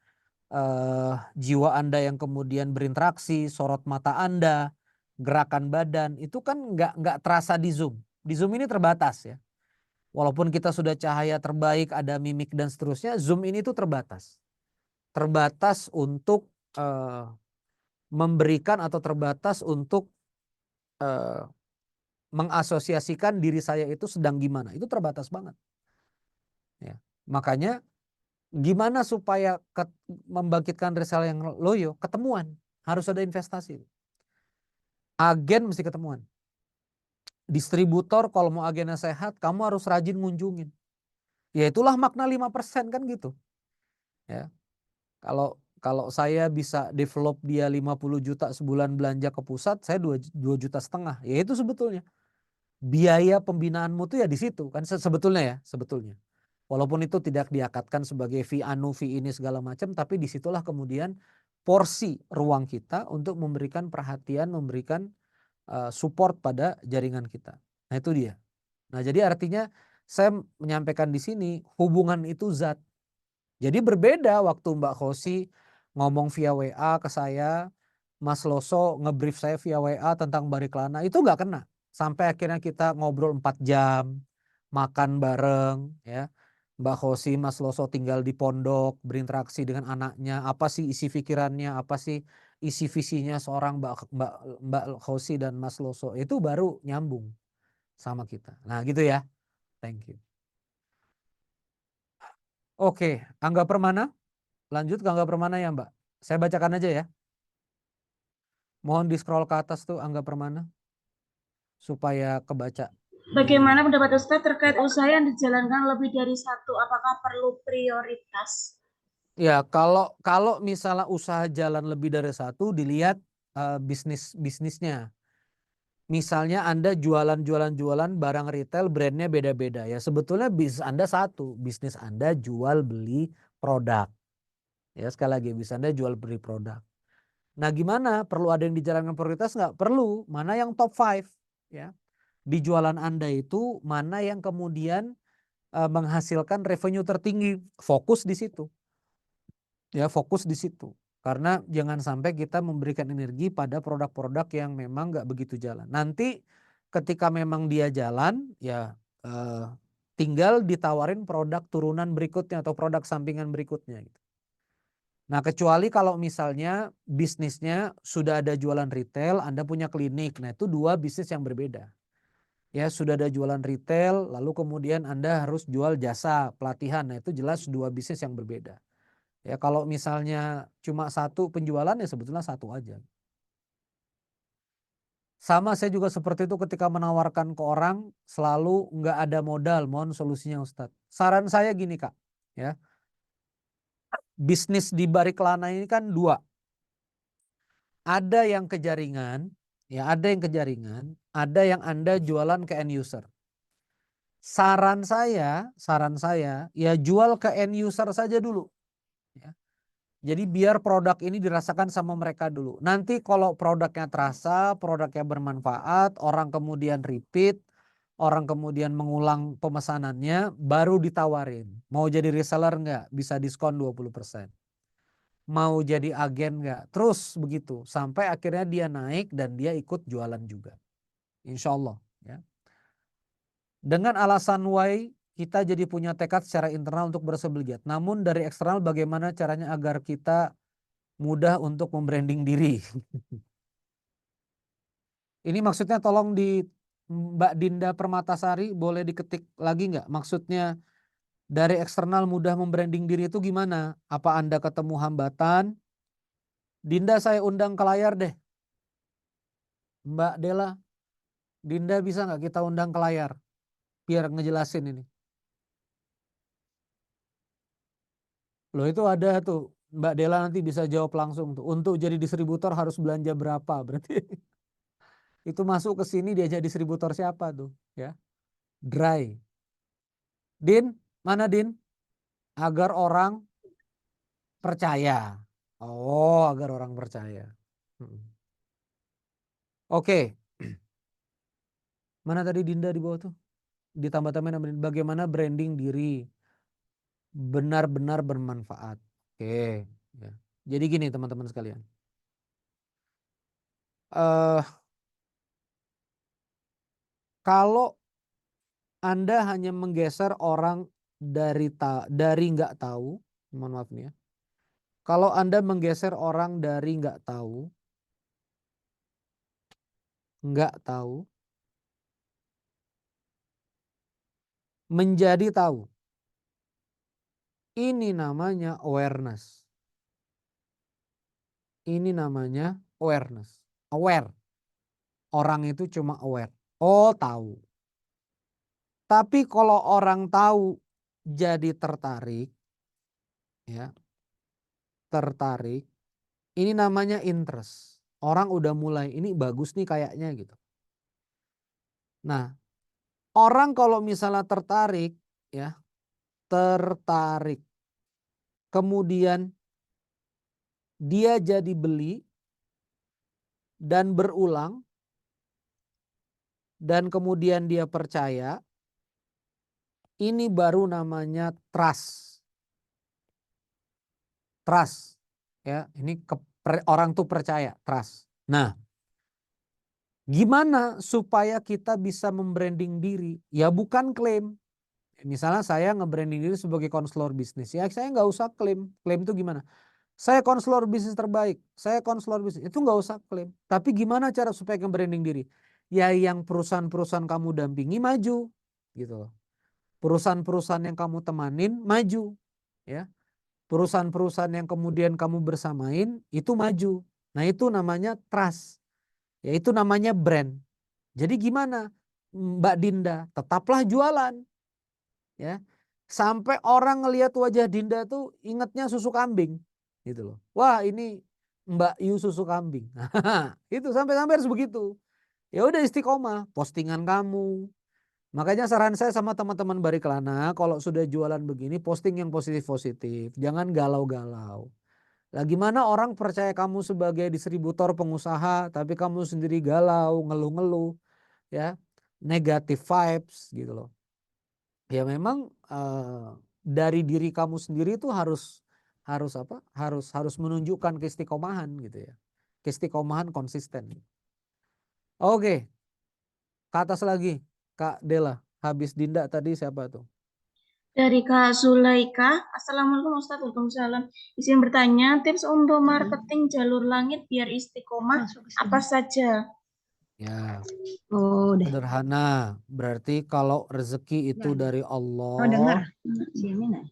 berinteraksi, sorot mata Anda, gerakan badan, itu kan nggak terasa di Zoom. Di Zoom ini terbatas ya. Walaupun kita sudah cahaya terbaik, ada mimik dan seterusnya, Zoom ini tuh terbatas. Terbatas untuk memberikan atau terbatas untuk mengasosiasikan diri saya itu sedang gimana. Itu terbatas banget. Ya. Makanya gimana supaya membangkitkan reseller yang loyo? Ketemuan. Harus ada investasi. Agen mesti ketemuan. Distributor kalau mau agennya sehat, kamu harus rajin ngunjungin. Ya itulah makna 5% kan gitu. Ya. Kalau saya bisa develop dia 50 juta sebulan belanja ke pusat, saya 2,5 juta. Ya itu sebetulnya. Biaya pembinaanmu tuh ya di situ kan sebetulnya. Walaupun itu tidak diakatkan sebagai fee fee ini segala macam, tapi disitulah kemudian porsi ruang kita untuk memberikan perhatian, memberikan support pada jaringan kita. Nah itu dia. Nah jadi artinya saya menyampaikan di sini hubungan itu zat. Jadi berbeda waktu Mbak Khosi ngomong via WA ke saya, Mas Loso ngebrief saya via WA tentang Bariklana, itu nggak kena. Sampai akhirnya kita ngobrol 4 jam, makan bareng, ya. Mbak Khosi, Mas Loso tinggal di pondok, berinteraksi dengan anaknya, apa sih isi pikirannya, apa sih isi visinya seorang Mbak Khosi dan Mas Loso, itu baru nyambung sama kita. Nah gitu ya, thank you. Oke, Angga Permana, lanjut ke Angga Permana ya Mbak. Saya bacakan aja ya. Mohon di scroll ke atas tuh Angga Permana, supaya kebaca.
Bagaimana pendapat Ustadz terkait usaha yang dijalankan lebih dari satu? Apakah perlu prioritas?
Ya, kalau misalnya usaha jalan lebih dari satu, dilihat bisnisnya. Misalnya Anda jualan barang retail, brandnya beda-beda ya. Sebetulnya bisnis Anda satu, bisnis Anda jual beli produk. Ya sekali lagi, bisnis Anda jual beli produk. Nah gimana? Perlu ada yang dijalankan prioritas nggak? Perlu. Mana yang top 5? Ya. Di jualan Anda itu mana yang kemudian menghasilkan revenue tertinggi? Fokus di situ. Ya, fokus di situ. Karena jangan sampai kita memberikan energi pada produk-produk yang memang nggak begitu jalan. Nanti ketika memang dia jalan, ya tinggal ditawarin produk turunan berikutnya atau produk sampingan berikutnya. Gitu. Nah, kecuali kalau misalnya bisnisnya sudah ada jualan retail, Anda punya klinik. Nah, itu dua bisnis yang berbeda. Ya, sudah ada jualan retail, lalu kemudian Anda harus jual jasa pelatihan. Nah, itu jelas dua bisnis yang berbeda. Ya, kalau misalnya cuma satu penjualan ya sebetulnya satu aja. Sama saya juga seperti itu ketika menawarkan ke orang selalu nggak ada modal, mohon solusinya Ustadz. Saran saya gini Kak, ya. Bisnis di balik lana ini kan dua. Ada yang ke jaringan, ya ada yang ke jaringan, ada yang Anda jualan ke end user. Saran saya ya jual ke end user saja dulu. Ya. Jadi biar produk ini dirasakan sama mereka dulu. Nanti kalau produknya terasa, produknya bermanfaat, orang kemudian repeat, orang kemudian mengulang pemesanannya, baru ditawarin. Mau jadi reseller enggak? Bisa diskon 20%. Mau jadi agen enggak? Terus begitu. Sampai akhirnya dia naik dan dia ikut jualan juga. Insya Allah. Ya. Dengan alasan why kita jadi punya tekad secara internal untuk berhasil giat. Namun dari eksternal bagaimana caranya agar kita mudah untuk membranding diri. Ini maksudnya tolong di Mbak Dinda Permatasari boleh diketik lagi nggak? Maksudnya dari eksternal mudah membranding diri itu gimana? Apa Anda ketemu hambatan? Dinda saya undang ke layar deh. Mbak Dela, Dinda bisa nggak kita undang ke layar? Biar ngejelasin ini. Loh itu ada tuh. Mbak Dela nanti bisa jawab langsung tuh. Untuk jadi distributor harus belanja berapa? Berarti itu masuk ke sini diajak distributor siapa tuh? Ya, Dry. Din, mana Din? Agar orang percaya. Oh, agar orang percaya. Oke. Mana tadi Dinda di bawah tuh? Ditambah-tambahin bagaimana branding diri benar-benar bermanfaat. Oke. Ya. Jadi gini teman-teman sekalian. Kalau Anda hanya menggeser orang dari nggak tahu, mohon maaf nih ya. Kalau Anda menggeser orang dari nggak tahu, menjadi tahu. Ini namanya awareness. Ini namanya awareness. Aware. Orang itu cuma aware. Oh, tahu. Tapi kalau orang tahu jadi tertarik, ya, tertarik, ini namanya interest. Orang udah mulai, ini bagus nih kayaknya gitu. Nah, orang kalau misalnya tertarik, ya, tertarik, kemudian dia jadi beli dan berulang, dan kemudian dia percaya, ini baru namanya trust. Trust, ya, ini orang tuh percaya, trust. Nah, gimana supaya kita bisa membranding diri? Ya bukan klaim. Misalnya saya nge-branding diri sebagai konselor bisnis, ya saya nggak usah klaim. Klaim itu gimana? Saya konselor bisnis terbaik, saya konselor bisnis, itu nggak usah klaim. Tapi gimana cara supaya nge-branding diri? Ya yang perusahaan-perusahaan kamu dampingi maju, gitu loh. Perusahaan-perusahaan yang kamu temanin maju, ya. Perusahaan-perusahaan yang kemudian kamu bersamain itu maju. Nah itu namanya trust. Ya itu namanya brand. Jadi gimana Mbak Dinda? Tetaplah jualan. Ya. Sampai orang ngelihat wajah Dinda tuh ingatnya susu kambing. Gitu loh. Wah ini Mbak Yu susu kambing. Itu sampai-sampai harus begitu. Ya udah istiqomah. Postingan kamu. Makanya saran saya sama teman-teman Barikelana, kalau sudah jualan begini posting yang positif-positif, jangan galau-galau. Lah gimana orang percaya kamu sebagai distributor pengusaha, tapi kamu sendiri galau, ngeluh-ngeluh, ya, negative vibes gitu loh. Ya memang dari diri kamu sendiri itu harus harus apa? Harus menunjukkan keistiqomahan gitu ya. Keistiqomahan konsisten. Oke, ke atas lagi, Kak Dela. Habis Dinda tadi siapa tuh?
Dari Kak Zulaika, Assalamualaikum Ustaz, Waalaikumsalam. Izin bertanya, tips untuk marketing jalur langit biar istiqomah apa saja?
Ya,
Oh, udah.
sederhana. Berarti kalau rezeki itu dari
Oh,
Allah,
dengar. Diamin ya.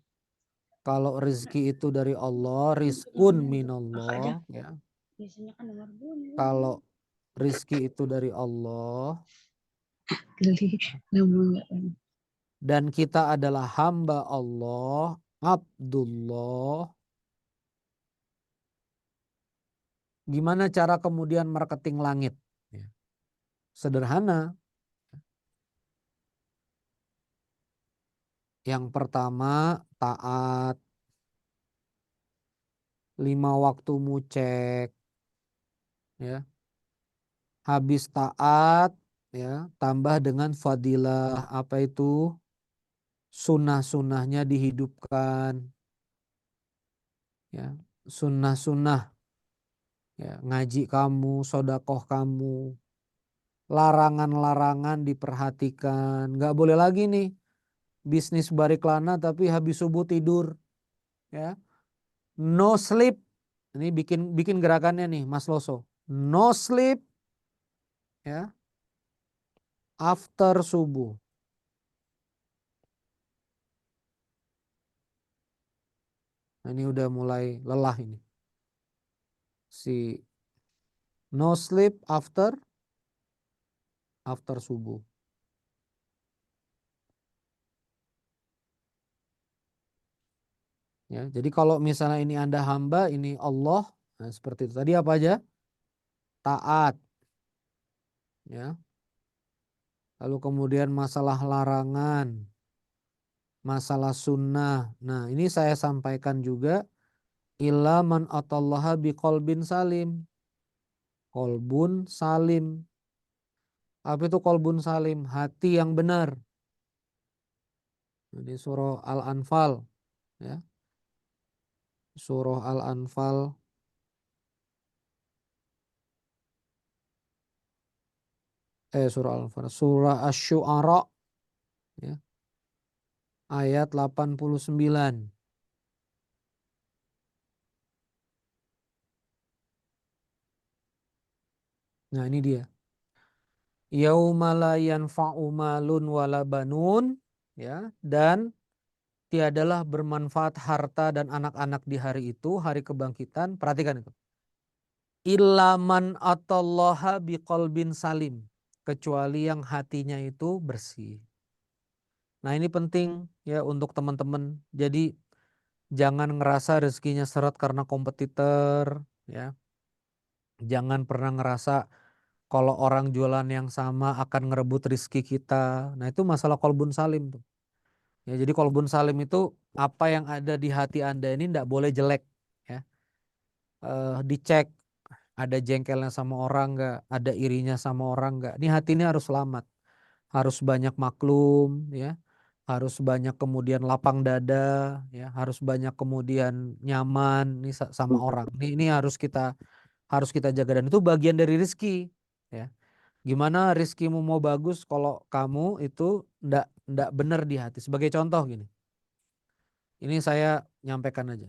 kalau rezeki itu dari Allah, rizkun minallah, ya.
Biasanya kan dengar dulu.
Kalau rizki itu dari Allah
Geli. Ngomong nggak.
dan kita adalah hamba Allah, Abdullah. Gimana cara kemudian marketing langit? Ya, sederhana. Yang pertama taat, 5 waktumu cek, ya. Habis taat, ya, tambah dengan fadilah. Apa itu? Sunnah-sunnahnya dihidupkan, ya. Sunnah-sunnah, ya, ngaji kamu, sodakoh kamu, larangan-larangan diperhatikan. Nggak boleh lagi nih bisnis bariklana tapi habis subuh tidur, ya. No sleep. Ini bikin gerakannya nih Mas Loso. No sleep, ya, after subuh. Nah, ini udah mulai lelah ini. Si no sleep after subuh. Ya, jadi kalau misalnya ini Anda hamba, ini Allah, nah seperti itu. Tadi apa aja? Taat, ya. Lalu kemudian masalah larangan, masalah sunnah. Nah, ini saya sampaikan juga, illa man atallaha biqalbin salim. Kolbun salim. Apa itu kolbun salim? Hati yang benar. Jadi surah Al-Anfal, ya. Surah Al-Anfal surah Al-Anfal, surah Asy-Syu'ara, ya. Ayat 89. Nah, ini dia. Yauma la yanfa'u malun wala banun, ya, dan tiadalah bermanfaat harta dan anak-anak di hari itu, hari kebangkitan. Perhatikan itu. Illa man atallaha biqalbin salim, kecuali yang hatinya itu bersih. Nah, ini penting ya untuk teman-teman. Jadi jangan ngerasa rezekinya seret karena kompetitor, ya. Jangan pernah ngerasa kalau orang jualan yang sama akan ngerebut rezeki kita. Nah, itu masalah kolbun salim tuh. Ya, jadi kolbun salim itu apa yang ada di hati Anda ini tidak boleh jelek, ya. Dicek ada jengkelnya sama orang nggak, ada irinya sama orang nggak. Ini hati ini harus selamat, harus banyak maklum, ya, harus banyak kemudian lapang dada, ya, harus banyak kemudian nyaman nih sama orang. Ini harus kita jaga dan itu bagian dari rezeki, ya. Gimana rizkimu mau bagus kalau kamu itu ndak benar di hati. Sebagai contoh gini. Ini saya nyampaikan aja.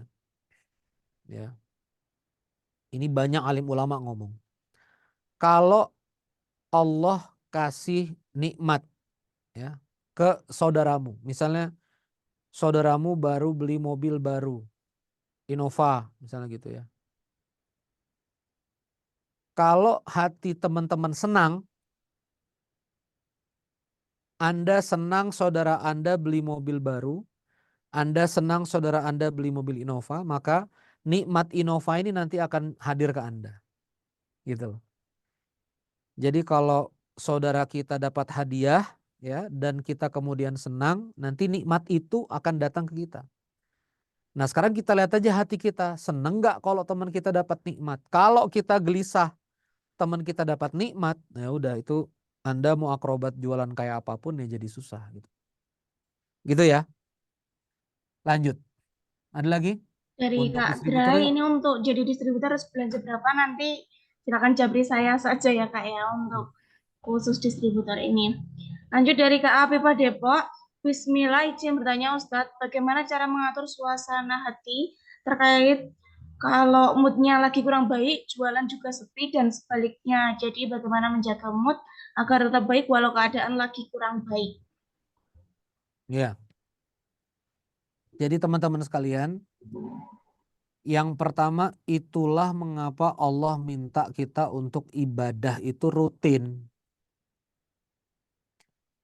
Ya. Ini banyak alim ulama ngomong. Kalau Allah kasih nikmat, ya, ke saudaramu. Misalnya saudaramu baru beli mobil baru, Innova misalnya gitu ya. Kalau hati teman-teman senang, Anda senang saudara Anda beli mobil baru, Anda senang saudara Anda beli mobil Innova, maka nikmat Innova ini nanti akan hadir ke Anda. Gitu loh. Jadi kalau saudara kita dapat hadiah, ya, dan kita kemudian senang, nanti nikmat itu akan datang ke kita. Nah, sekarang kita lihat aja hati kita, seneng nggak kalau teman kita dapat nikmat? Kalau kita gelisah, teman kita dapat nikmat, ya udah itu Anda mau akrobat jualan kayak apapun ya jadi susah gitu. Gitu ya. Lanjut. Ada lagi?
Dari
Untuk
Kak
distributornya
Drai ini untuk jadi distributor harus belanja berapa nanti silakan jabri saya saja ya Kak ya untuk khusus distributor ini. Lanjut dari Kak Apipah Depok. Bismillah izin bertanya Ustadz, bagaimana cara mengatur suasana hati terkait kalau moodnya lagi kurang baik, jualan juga sepi dan sebaliknya. Jadi bagaimana menjaga mood agar tetap baik walau keadaan lagi kurang baik.
ya. Jadi teman-teman sekalian, yang pertama itulah mengapa Allah minta kita untuk ibadah itu rutin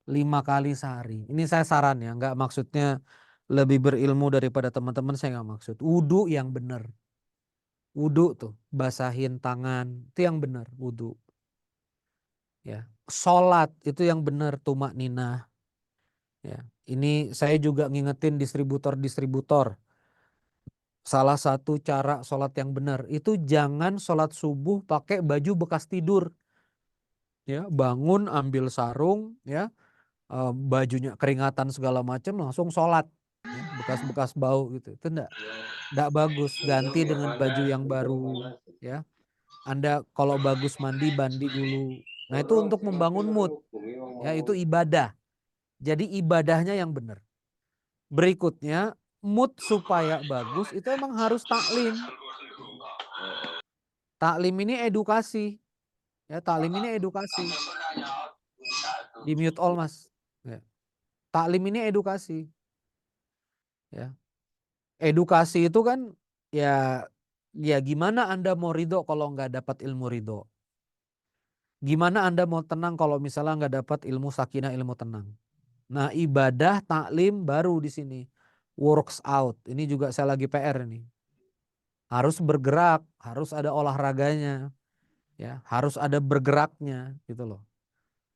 5 kali sehari. Ini saya saran ya, nggak maksudnya lebih berilmu daripada teman-teman, saya nggak maksud. Wudhu yang benar. Wudhu tuh, basahin tangan, itu yang benar, wudhu. Ya. Sholat itu yang benar, tumak ninah. Ya. Ini saya juga ngingetin distributor-distributor. Salah satu cara sholat yang benar itu jangan sholat subuh pakai baju bekas tidur. Ya, bangun ambil sarung, ya, bajunya keringatan segala macam langsung sholat. Ya, bekas-bekas bau gitu. Itu enggak bagus. Ganti dengan baju yang baru. Ya, Anda kalau bagus mandi dulu. Nah itu untuk membangun mood. Ya, itu ibadah. Jadi ibadahnya yang benar. Berikutnya mood supaya bagus itu emang harus taklim. Taklim ini edukasi. Ya, taklim ini edukasi. Di mute all Mas. Ya. Taklim ini edukasi. Ya. Edukasi itu kan ya gimana Anda mau ridho kalau nggak dapat ilmu ridho? Gimana Anda mau tenang kalau misalnya nggak dapat ilmu sakinah, ilmu tenang? Nah, ibadah taklim baru di sini. Works out. Ini juga saya lagi PR ini. Harus bergerak, harus ada olahraganya. Ya, harus ada bergeraknya gitu loh.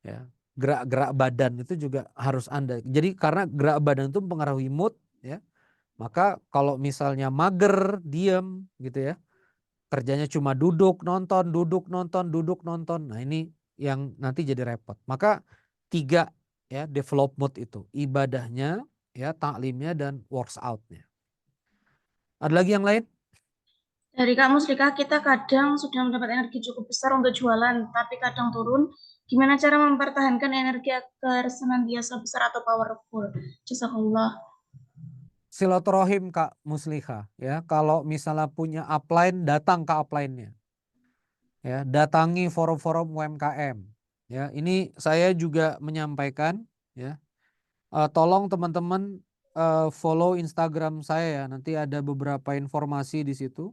Ya. Gerak-gerak badan itu juga harus Anda. Jadi karena gerak badan itu mempengaruhi mood, ya. Maka kalau misalnya mager, diem gitu ya. Kerjanya cuma duduk, nonton, duduk, nonton, duduk, nonton. Nah, ini yang nanti jadi repot. Maka 3 ya develop mood itu. Ibadahnya, ya, taklimnya dan works out-nya. Ada lagi yang lain?
Dari Kak Muslika, kita kadang sudah mendapat energi cukup besar untuk jualan, tapi kadang turun. Gimana cara mempertahankan energi agar senantiasa besar atau powerful? Jazakallah.
Silaturahim Kak Muslika, ya. Kalau misalnya punya upline, datang ke upline-nya. Ya, datangi forum-forum UMKM. Ya, ini saya juga menyampaikan, ya. Tolong teman-teman follow Instagram saya ya. Nanti ada beberapa informasi di situ.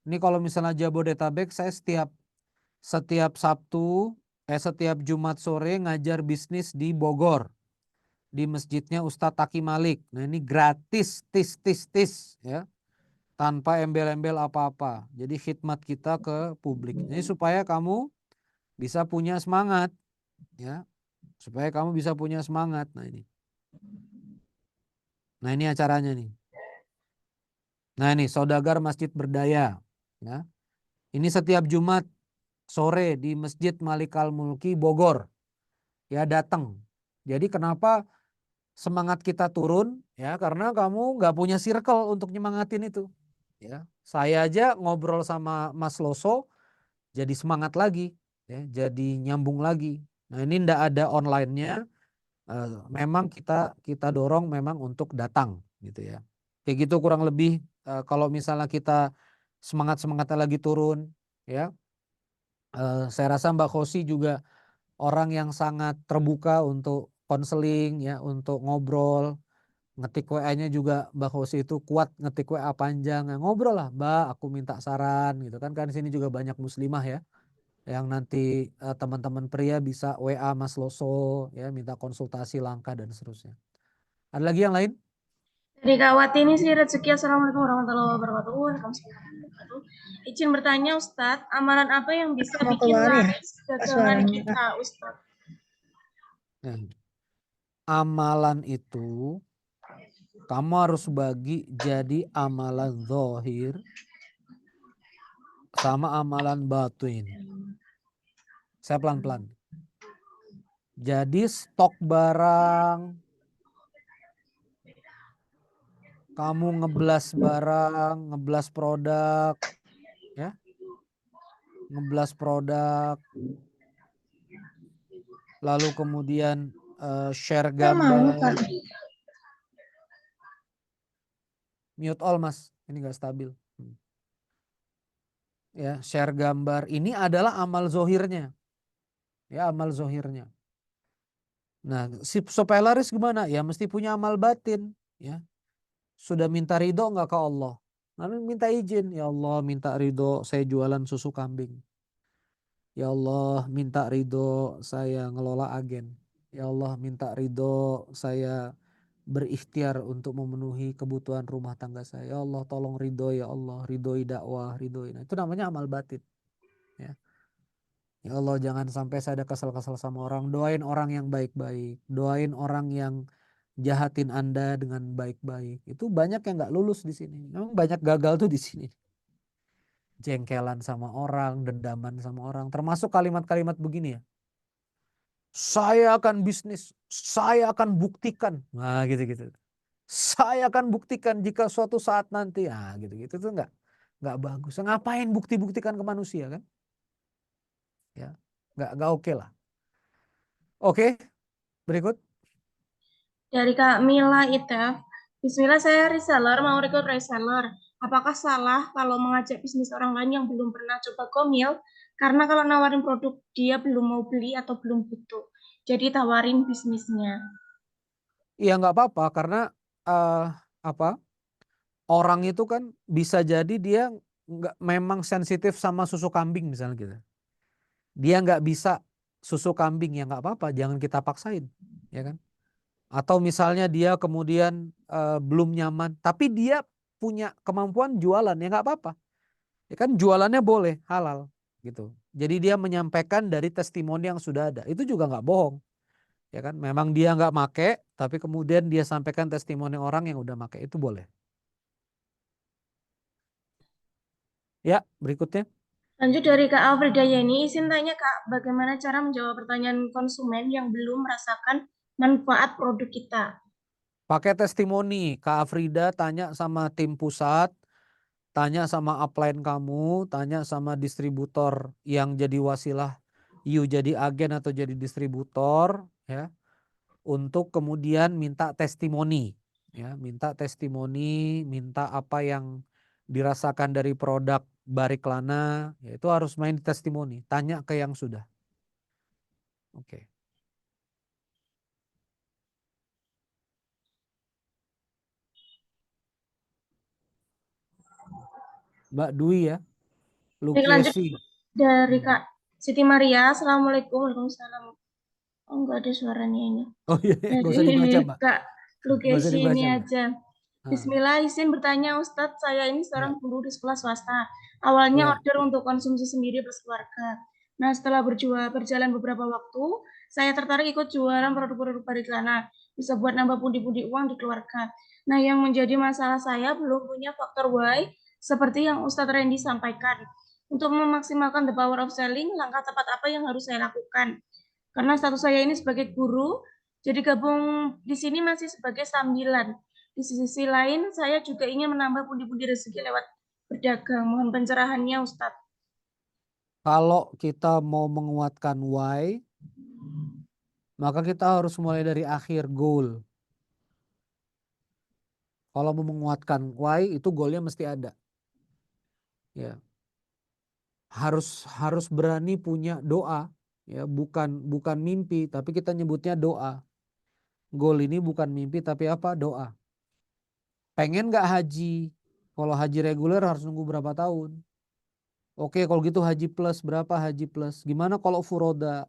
Ini kalau misalnya Jabodetabek, saya setiap Sabtu, setiap Jumat sore ngajar bisnis di Bogor, di masjidnya Ustadz Taki Malik. Nah ini gratis, tis ya, tanpa embel-embel apa-apa. Jadi khidmat kita ke publik. Ini supaya kamu bisa punya semangat, ya, supaya kamu bisa punya semangat. Nah ini acaranya nih. Nah ini Saudagar Masjid Berdaya, ya. Ini setiap Jumat sore di Masjid Malik Al-Mulki Bogor. Ya datang. Jadi kenapa semangat kita turun? Ya karena kamu nggak punya circle untuk nyemangatin itu. Ya, saya aja ngobrol sama Mas Loso jadi semangat lagi, ya, jadi nyambung lagi. Nah ini ndak ada online-nya. Memang kita dorong memang untuk datang, gitu ya. Kayak gitu kurang lebih. Kalau misalnya kita semangatnya lagi turun, ya. Saya rasa Mbak Khosi juga orang yang sangat terbuka untuk konseling, ya, untuk ngobrol. Ngetik WA-nya juga Mbak Khosi itu kuat, ngetik WA panjang, ya, ngobrol lah Mbak, aku minta saran gitu kan. Kan di sini juga banyak muslimah ya, yang nanti teman-teman pria bisa WA Mas Loso, ya, minta konsultasi langkah dan seterusnya. Ada lagi yang lain?
Dari Kak Wati ini sih rezeki. Assalamualaikum warahmatullahi wabarakatuh. Waalaikumsalam warahmatullahi wabarakatuh. Izin bertanya Ustadz, amalan apa yang bisa
Mau
bikin
keluar ya?
laris dagangan kita Ustadz?
Nah, amalan itu kamu harus bagi jadi amalan zahir sama amalan batin. Saya pelan-pelan. Jadi stok barang kamu ngeblas barang, ngeblas produk, ya, ngeblas produk, lalu kemudian share
Nggak mau Kak.
gambar, mute all Mas, ini nggak stabil. Ya, share gambar, ini adalah amal zohirnya, ya amal zohirnya. Nah, supaya laris gimana? Ya mesti punya amal batin, ya. Sudah minta ridho nggak ke Allah? Lalu minta izin, ya Allah minta ridho saya jualan susu kambing. Ya Allah minta ridho saya ngelola agen. Ya Allah minta ridho saya berikhtiar untuk memenuhi kebutuhan rumah tangga saya. Ya Allah tolong ridho, ya Allah ridhoi dakwah, ridhoi. Nah, itu namanya amal batin. Ya. Ya Allah jangan sampai saya ada kesal-kesal sama orang. Doain orang yang baik-baik. Doain orang yang jahatin Anda dengan baik-baik. Itu banyak yang nggak lulus di sini. Memang banyak gagal tuh di sini. Jengkelan sama orang, dendaman sama orang. Termasuk kalimat-kalimat begini ya. Saya akan bisnis, saya akan buktikan. Nah gitu-gitu. Saya akan buktikan jika suatu saat nanti. Nah gitu-gitu tuh nggak bagus. Ngapain bukti-buktikan ke manusia kan? Ya, nggak oke lah. Oke, berikut.
Dari Kak Mila Itef, Bismillah saya reseller, mau rekrut reseller. Apakah salah kalau mengajak bisnis orang lain yang belum pernah coba Gomil? Karena kalau nawarin produk dia belum mau beli atau belum butuh. Jadi tawarin bisnisnya.
Iya nggak apa-apa karena apa? Orang itu kan bisa jadi dia nggak memang sensitif sama susu kambing misalnya gitu. Dia nggak bisa susu kambing ya nggak apa-apa, jangan kita paksain, ya kan? Atau misalnya dia kemudian belum nyaman, tapi dia punya kemampuan jualan ya nggak apa-apa, ya kan jualannya boleh halal gitu. Jadi dia menyampaikan dari testimoni yang sudah ada, itu juga nggak bohong, ya kan? Memang dia nggak make, tapi kemudian dia sampaikan testimoni orang yang udah make, itu boleh. Ya berikutnya.
Lanjut dari Kak Alfreda Yeni, izin tanya Kak, bagaimana cara menjawab pertanyaan konsumen yang belum merasakan manfaat produk kita?
Pakai testimoni. Kak Afrida tanya sama tim pusat, tanya sama upline kamu, tanya sama distributor yang jadi wasilah, you jadi agen atau jadi distributor, ya, untuk kemudian minta testimoni, ya, minta testimoni, minta apa yang dirasakan dari produk Bariklana, ya, itu harus main di testimoni. Tanya ke yang sudah. Oke. Mbak Dwi ya,
Baik, lanjut
Lukiesi.
dari Kak Siti Maria, Assalamualaikum. Waalaikumsalam. Oh, enggak ada suaranya ini.
Oh iya, nggak usah dibaca
Dari
Mbak.
Kak
Nggak usah
Lukesi
dibaca
ini
Mbak.
aja. Bismillah, izin bertanya Ustadz, saya ini
Ya.
seorang guru di sekolah swasta. Awalnya
Ya.
order untuk konsumsi sendiri plus keluarga. Nah, setelah berjalan beberapa waktu, saya tertarik ikut jualan produk-produk Bariklana. Bisa buat nambah pundi-pundi uang di keluarga. Nah, yang menjadi masalah saya belum punya faktor why, seperti yang Ustadz Randy sampaikan. Untuk memaksimalkan the power of selling, langkah tepat apa yang harus saya lakukan? Karena status saya ini sebagai guru, jadi gabung di sini masih sebagai sambilan. Di sisi lain, saya juga ingin menambah pundi-pundi rezeki lewat berdagang. Mohon pencerahannya, Ustadz.
Kalau kita mau menguatkan why, maka kita harus mulai dari akhir goal. Kalau mau menguatkan why, itu goalnya mesti ada. Ya, harus berani punya doa. Ya, bukan mimpi, tapi kita nyebutnya doa. Goal ini bukan mimpi, tapi apa? Doa. Pengen nggak haji? Kalau haji reguler harus nunggu berapa tahun? Oke, kalau gitu haji plus berapa haji plus? Gimana kalau furoda?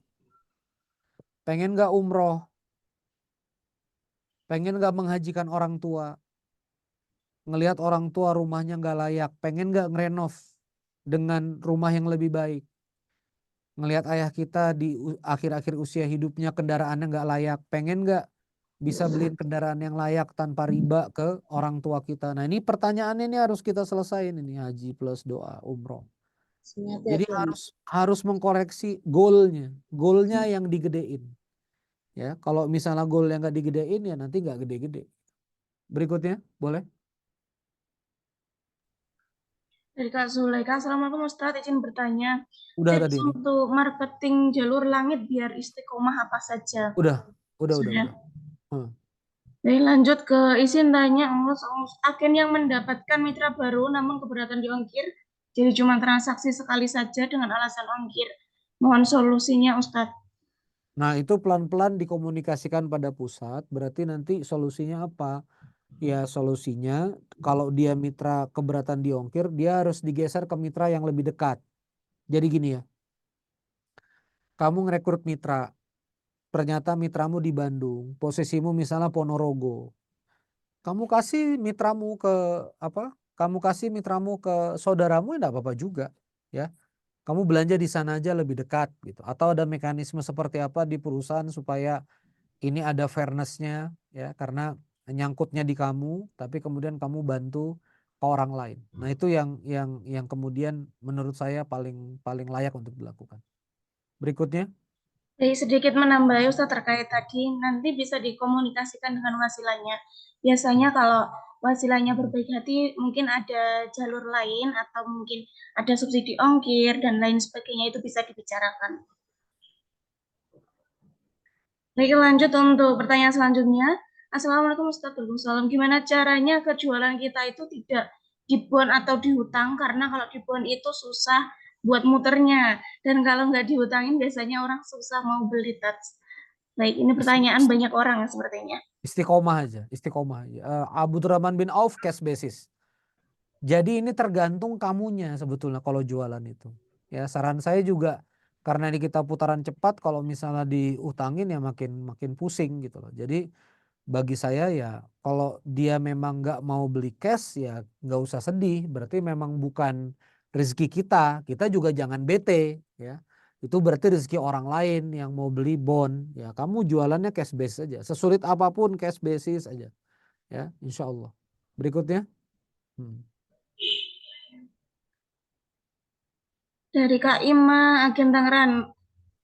Pengen nggak umroh? Pengen nggak menghajikan orang tua? Ngelihat orang tua rumahnya nggak layak, pengen nggak ngerenov dengan rumah yang lebih baik? Ngelihat ayah kita di akhir-akhir usia hidupnya kendaraannya nggak layak, pengen nggak bisa beliin kendaraan yang layak tanpa riba ke orang tua kita? Nah ini pertanyaannya ini harus kita selesaiin ini, haji plus doa umroh. Jadi harus mengkoreksi goalnya yang digedein. Ya, kalau misalnya goal yang nggak digedein ya nanti nggak gede-gede. Berikutnya, boleh?
Dari Kak Zulaika, Assalamualaikum Ustadz, izin bertanya.
Udah
Tips
tadi ini.
untuk marketing jalur langit biar istiqomah apa saja?
Udah.
Sudah.
Hmm.
Jadi lanjut ke izin tanya, agen yang mendapatkan mitra baru namun keberatan di ongkir, jadi cuma transaksi sekali saja dengan alasan ongkir. Mohon solusinya Ustadz.
Nah, itu pelan-pelan dikomunikasikan pada pusat, berarti nanti solusinya apa? Ya, solusinya kalau dia mitra keberatan di ongkir, dia harus digeser ke mitra yang lebih dekat. Jadi gini ya, kamu ngerekrut mitra, ternyata mitramu di Bandung, posisimu misalnya Ponorogo. Kamu kasih mitramu ke apa? Kamu kasih mitramu ke saudaramu, ya enggak apa-apa juga, ya. Kamu belanja di sana aja lebih dekat gitu. Atau ada mekanisme seperti apa di perusahaan supaya ini ada fairness-nya, ya, karena nyangkutnya di kamu, tapi kemudian kamu bantu ke orang lain. Nah, itu yang kemudian menurut saya paling layak untuk dilakukan. Berikutnya.
Jadi sedikit menambah Ustadz terkait tadi, nanti bisa dikomunikasikan dengan wasilanya. Biasanya kalau wasilanya berbaik hati, mungkin ada jalur lain atau mungkin ada subsidi ongkir dan lain sebagainya, itu bisa dibicarakan. Baik, lanjut untuk pertanyaan selanjutnya. Assalamualaikum Ustadz. Waalaikumsalam. Gimana caranya kejualan kita itu tidak dibon atau dihutang? Karena kalau dibon itu susah buat muternya. Dan kalau nggak dihutangin biasanya orang susah mau beli tas. Baik, ini pertanyaan banyak orang sepertinya.
Istiqomah aja. Abdurrahman bin Auf cash basis. Jadi ini tergantung kamunya sebetulnya kalau jualan itu. Ya, saran saya juga karena ini kita putaran cepat, kalau misalnya diutangin ya makin pusing gitu loh. Jadi bagi saya ya kalau dia memang nggak mau beli cash ya nggak usah sedih. Berarti memang bukan rezeki kita. Kita juga jangan bete ya. Itu berarti rezeki orang lain yang mau beli bond. Ya kamu jualannya cash basis aja. Sesulit apapun cash basis aja. Ya, insya Allah. Berikutnya.
Dari Kak Ima, agen Tangerang.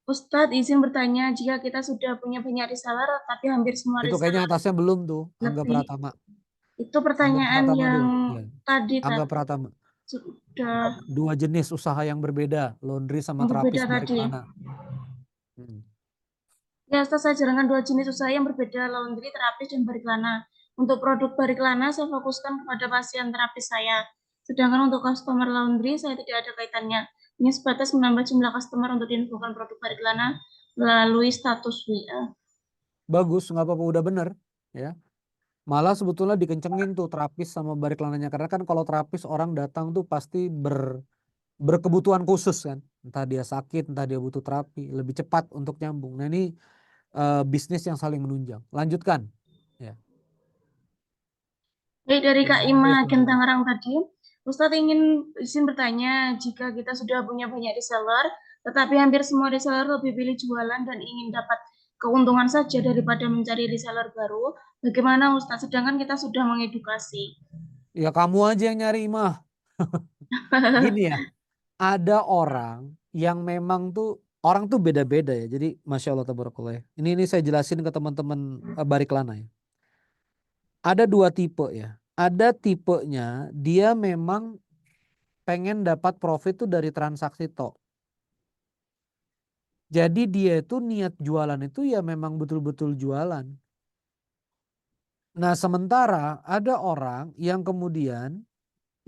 Ustadz izin bertanya, jika kita sudah punya banyak reseller, tapi hampir semua
Itu kayaknya
reseller
atasnya belum tuh. Angga
lebih.
Pratama.
Itu
Angga
pertanyaan
Pratama
yang
dulu. Ya.
tadi
Angga Pratama.
sudah
Dua jenis usaha yang berbeda. Laundry sama
yang
terapis
berbeda tadi.
bariklana.
Ya, Ustaz, saya jalankan dua jenis usaha yang berbeda, laundry, terapis, dan bariklana. Untuk produk bariklana, saya fokuskan kepada pasien terapis saya. Sedangkan untuk customer laundry, saya tidak ada kaitannya. Ini sebatas menambah jumlah customer untuk diinfokan produk bariklana melalui status WA.
Bagus, nggak apa-apa, udah bener. Ya. Malah sebetulnya dikencengin tuh terapis sama bariklananya. Karena kan kalau terapis orang datang tuh pasti berkebutuhan khusus kan. Entah dia sakit, entah dia butuh terapi. Lebih cepat untuk nyambung. Nah ini bisnis yang saling menunjang. Lanjutkan. Ya.
Baik, dari Kak Ima, agen
Lanjut.
Tangerang tadi, Ustadz ingin izin bertanya, jika kita sudah punya banyak reseller, tetapi hampir semua reseller lebih pilih jualan dan ingin dapat keuntungan saja daripada mencari reseller baru, bagaimana Ustadz? Sedangkan kita sudah mengedukasi.
Ya kamu aja yang nyari mah. Gini ya, ada orang yang memang tuh, orang tuh beda-beda ya. Jadi Masya Allah tabarakallah ya. Ini saya jelasin ke teman-teman bariklana ya. Ada dua tipe ya. Ada tipenya dia memang pengen dapat profit tuh dari transaksi tok. Jadi dia itu niat jualan itu ya memang betul-betul jualan. Nah sementara ada orang yang kemudian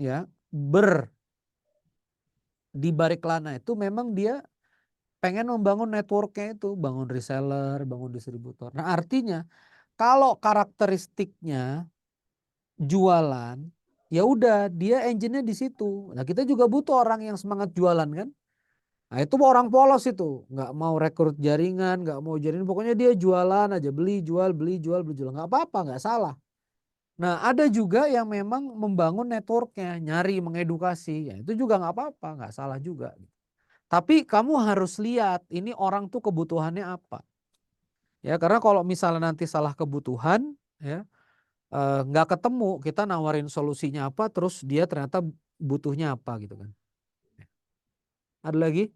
ya di bariklana itu memang dia pengen membangun networknya itu, bangun reseller, bangun distributor. Nah artinya kalau karakteristiknya jualan, ya udah dia engine-nya di situ. Nah kita juga butuh orang yang semangat jualan kan. Nah itu orang polos itu, nggak mau rekrut jaringan, nggak mau jaringan, pokoknya dia jualan aja, beli jual, nggak apa-apa, nggak salah. Nah ada juga yang memang membangun networknya, nyari, mengedukasi, ya itu juga nggak apa-apa, nggak salah juga. Tapi kamu harus lihat ini orang tuh kebutuhannya apa. Ya karena kalau misalnya nanti salah kebutuhan, ya nggak ketemu, kita nawarin solusinya apa, terus dia ternyata butuhnya apa gitu kan. Ada lagi?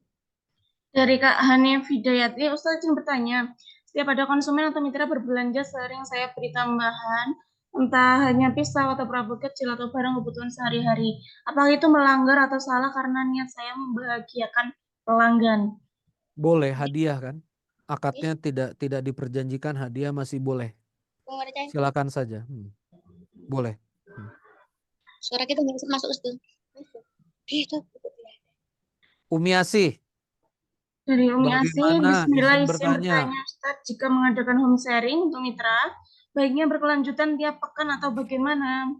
Dari Kak Hanif Hidayati, Ustadz izin bertanya, setiap ada konsumen atau mitra berbelanja sering saya beri tambahan entah hanya pisau atau perabot kecil atau barang kebutuhan sehari-hari. Apakah itu melanggar atau salah karena niat saya membahagiakan pelanggan?
Boleh hadiah kan? Akadnya tidak diperjanjikan, hadiah masih boleh. Silakan saja. Boleh.
Suara kita nggak bisa masuk situ. Itu.
Umi Asih,
Dari Umi Asih,
bagaimana
Bismillah,
izin
izin
bertanya?
bertanya Ustadz, jika mengadakan home sharing untuk mitra, baiknya berkelanjutan tiap pekan atau bagaimana?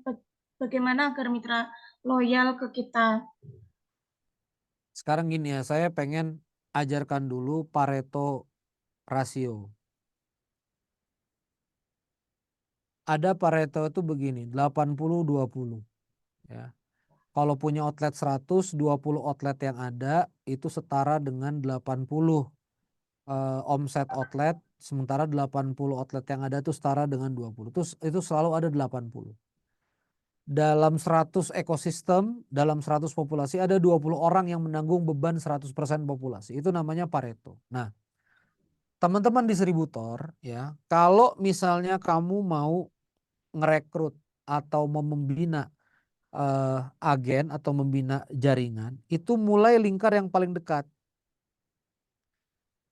Bagaimana agar mitra loyal ke kita?
Sekarang gini ya, saya pengen ajarkan dulu Pareto rasio. Ada Pareto itu begini, 80-20 ya. Kalau punya outlet 100, 20 outlet yang ada itu setara dengan 80 omset outlet, sementara 80 outlet yang ada itu setara dengan 20. Itu selalu ada 80. Dalam 100 ekosistem, dalam 100 populasi ada 20 orang yang menanggung beban 100% populasi. Itu namanya Pareto. Nah, teman-teman distributor ya, kalau misalnya kamu mau ngerekrut atau mau membina agen atau membina jaringan, itu mulai lingkar yang paling dekat.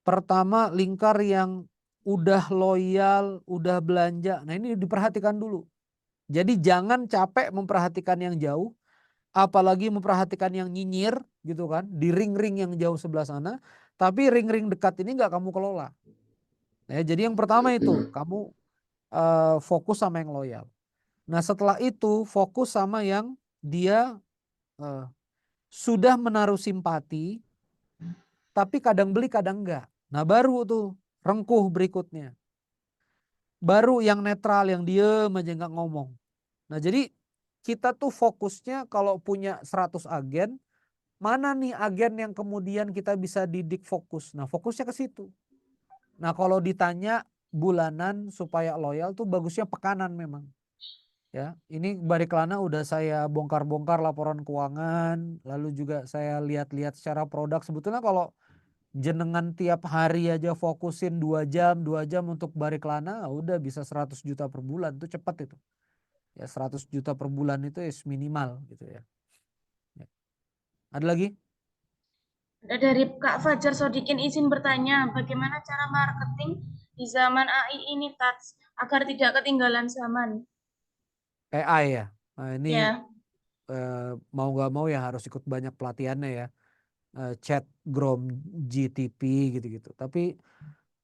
Pertama lingkar yang udah loyal, udah belanja. Nah ini diperhatikan dulu. Jadi jangan capek memperhatikan yang jauh, apalagi memperhatikan yang nyinyir gitu kan, di ring-ring yang jauh sebelah sana. Tapi ring-ring dekat ini nggak kamu kelola. Ya, jadi yang pertama itu kamu fokus sama yang loyal. Nah setelah itu fokus sama yang dia sudah menaruh simpati, tapi kadang beli kadang enggak. Nah baru tuh rengkuh berikutnya. Baru yang netral, yang diem aja nggak ngomong. Nah jadi kita tuh fokusnya kalau punya 100 agen, mana nih agen yang kemudian kita bisa didik fokus. Nah fokusnya ke situ. Nah kalau ditanya bulanan supaya loyal tuh bagusnya pekanan memang. Ya, ini Bariklana udah saya bongkar-bongkar laporan keuangan, lalu juga saya lihat-lihat secara produk. Sebetulnya kalau jenengan tiap hari aja fokusin 2 jam untuk Bariklana, udah bisa 100 juta per bulan, itu cepat itu. Ya 100 juta per bulan itu minimal gitu ya. Ada lagi?
Dari Kak Fajar Sodikin, izin bertanya, bagaimana cara marketing di zaman AI ini, Tats, agar tidak ketinggalan zaman?
AI ya. Nah, ini
Ya,
mau nggak mau ya harus ikut banyak pelatihannya ya. Chat, Grom, GTP gitu-gitu. Tapi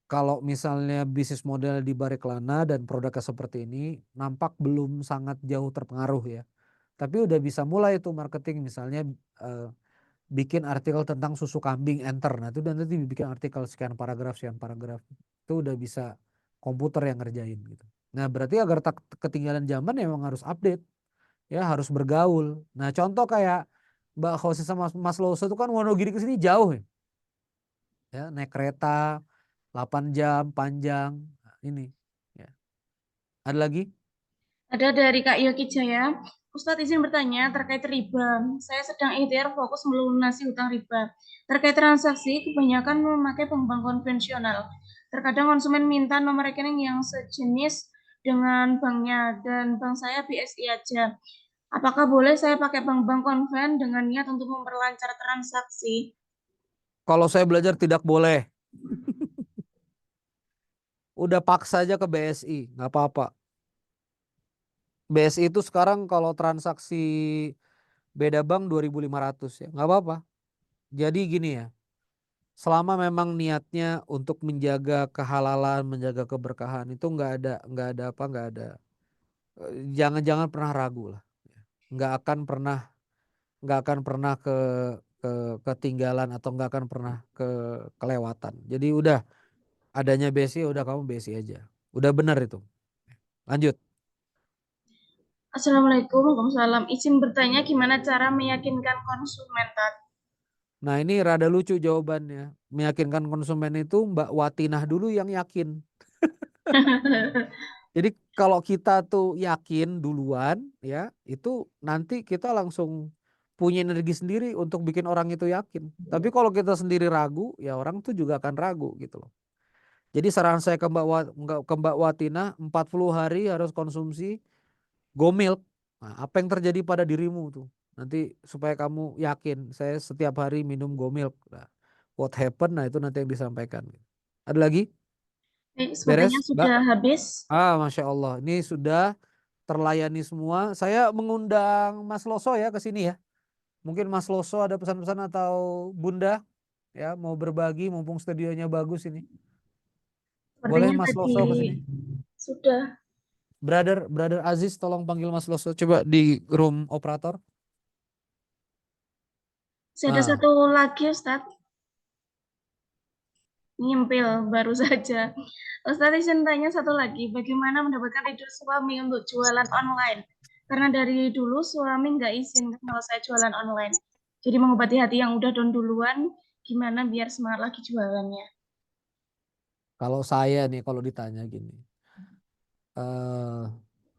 kalau misalnya bisnis model di Bariklana dan produknya seperti ini, nampak belum sangat jauh terpengaruh ya. Tapi udah bisa mulai tuh marketing, misalnya bikin artikel tentang susu kambing, enter. Nah itu dan nanti bikin artikel sekian paragraf. Itu udah bisa komputer yang ngerjain gitu. Nah berarti agar tak ketinggalan zaman ya memang harus update. Ya harus bergaul. Nah contoh kayak Mbak Khosi sama Mas Loso itu kan Wonogiri ke sini jauh ya. Ya naik kereta 8 jam panjang. Nah, ini ya. Ada lagi?
ada dari Kak Yoki Jaya. Ustadz izin bertanya terkait riba. Saya sedang ikhtiar fokus melunasi hutang riba. Terkait transaksi, kebanyakan memakai bank konvensional. Terkadang konsumen minta nomor rekening yang sejenis dengan banknya dan bank saya BSI aja. Apakah boleh saya pakai bank-bank konven dengan niat untuk memperlancar transaksi?
Kalau saya belajar tidak boleh. Udah paksa aja ke BSI, nggak apa-apa. BSI itu sekarang kalau transaksi beda bank 2.500 ya, nggak apa-apa. Jadi gini ya, selama memang niatnya untuk menjaga kehalalan, menjaga keberkahan itu nggak ada. Jangan pernah ragu lah. Nggak akan pernah ke ketinggalan atau nggak akan pernah kelewatan. Jadi udah adanya BSI, udah kamu BSI aja. Udah benar itu. Lanjut.
Assalamualaikum, Waalaikumsalam. Izin bertanya gimana cara meyakinkan konsumen Tat?
Nah ini rada lucu jawabannya. Meyakinkan konsumen itu Mbak Watinah dulu yang yakin. Jadi kalau kita tuh yakin duluan ya, itu nanti kita langsung punya energi sendiri untuk bikin orang itu yakin. Tapi kalau kita sendiri ragu, ya orang tuh juga akan ragu gitu loh. Jadi saran saya ke Mbak Watinah 40 hari harus konsumsi Go milk. Nah, apa yang terjadi pada dirimu tuh? Nanti supaya kamu yakin, saya setiap hari minum go milk. Nah, what happened? Nah, itu nanti yang disampaikan. Ada lagi?
Sepertinya
Beres, Mbak?
sudah habis.
Masya Allah. Ini sudah terlayani semua. Saya mengundang Mas Loso ya ke sini ya. Mungkin Mas Loso ada pesan-pesan atau Bunda ya mau berbagi mumpung studionya bagus ini. Boleh
Sepertinya
Mas
tadi
Loso ke sini?
sudah.
Brother Aziz tolong panggil Mas Loso coba di room operator.
Masih ada
Ah,
satu lagi Ustadz. Nyimpil baru saja. Ustadz izin tanya satu lagi, bagaimana mendapatkan ridho suami untuk jualan online? Karena dari dulu suami nggak izin kalau saya jualan online. Jadi mengobati hati yang udah down duluan, gimana biar semangat lagi jualannya?
kalau saya nih kalau ditanya gini.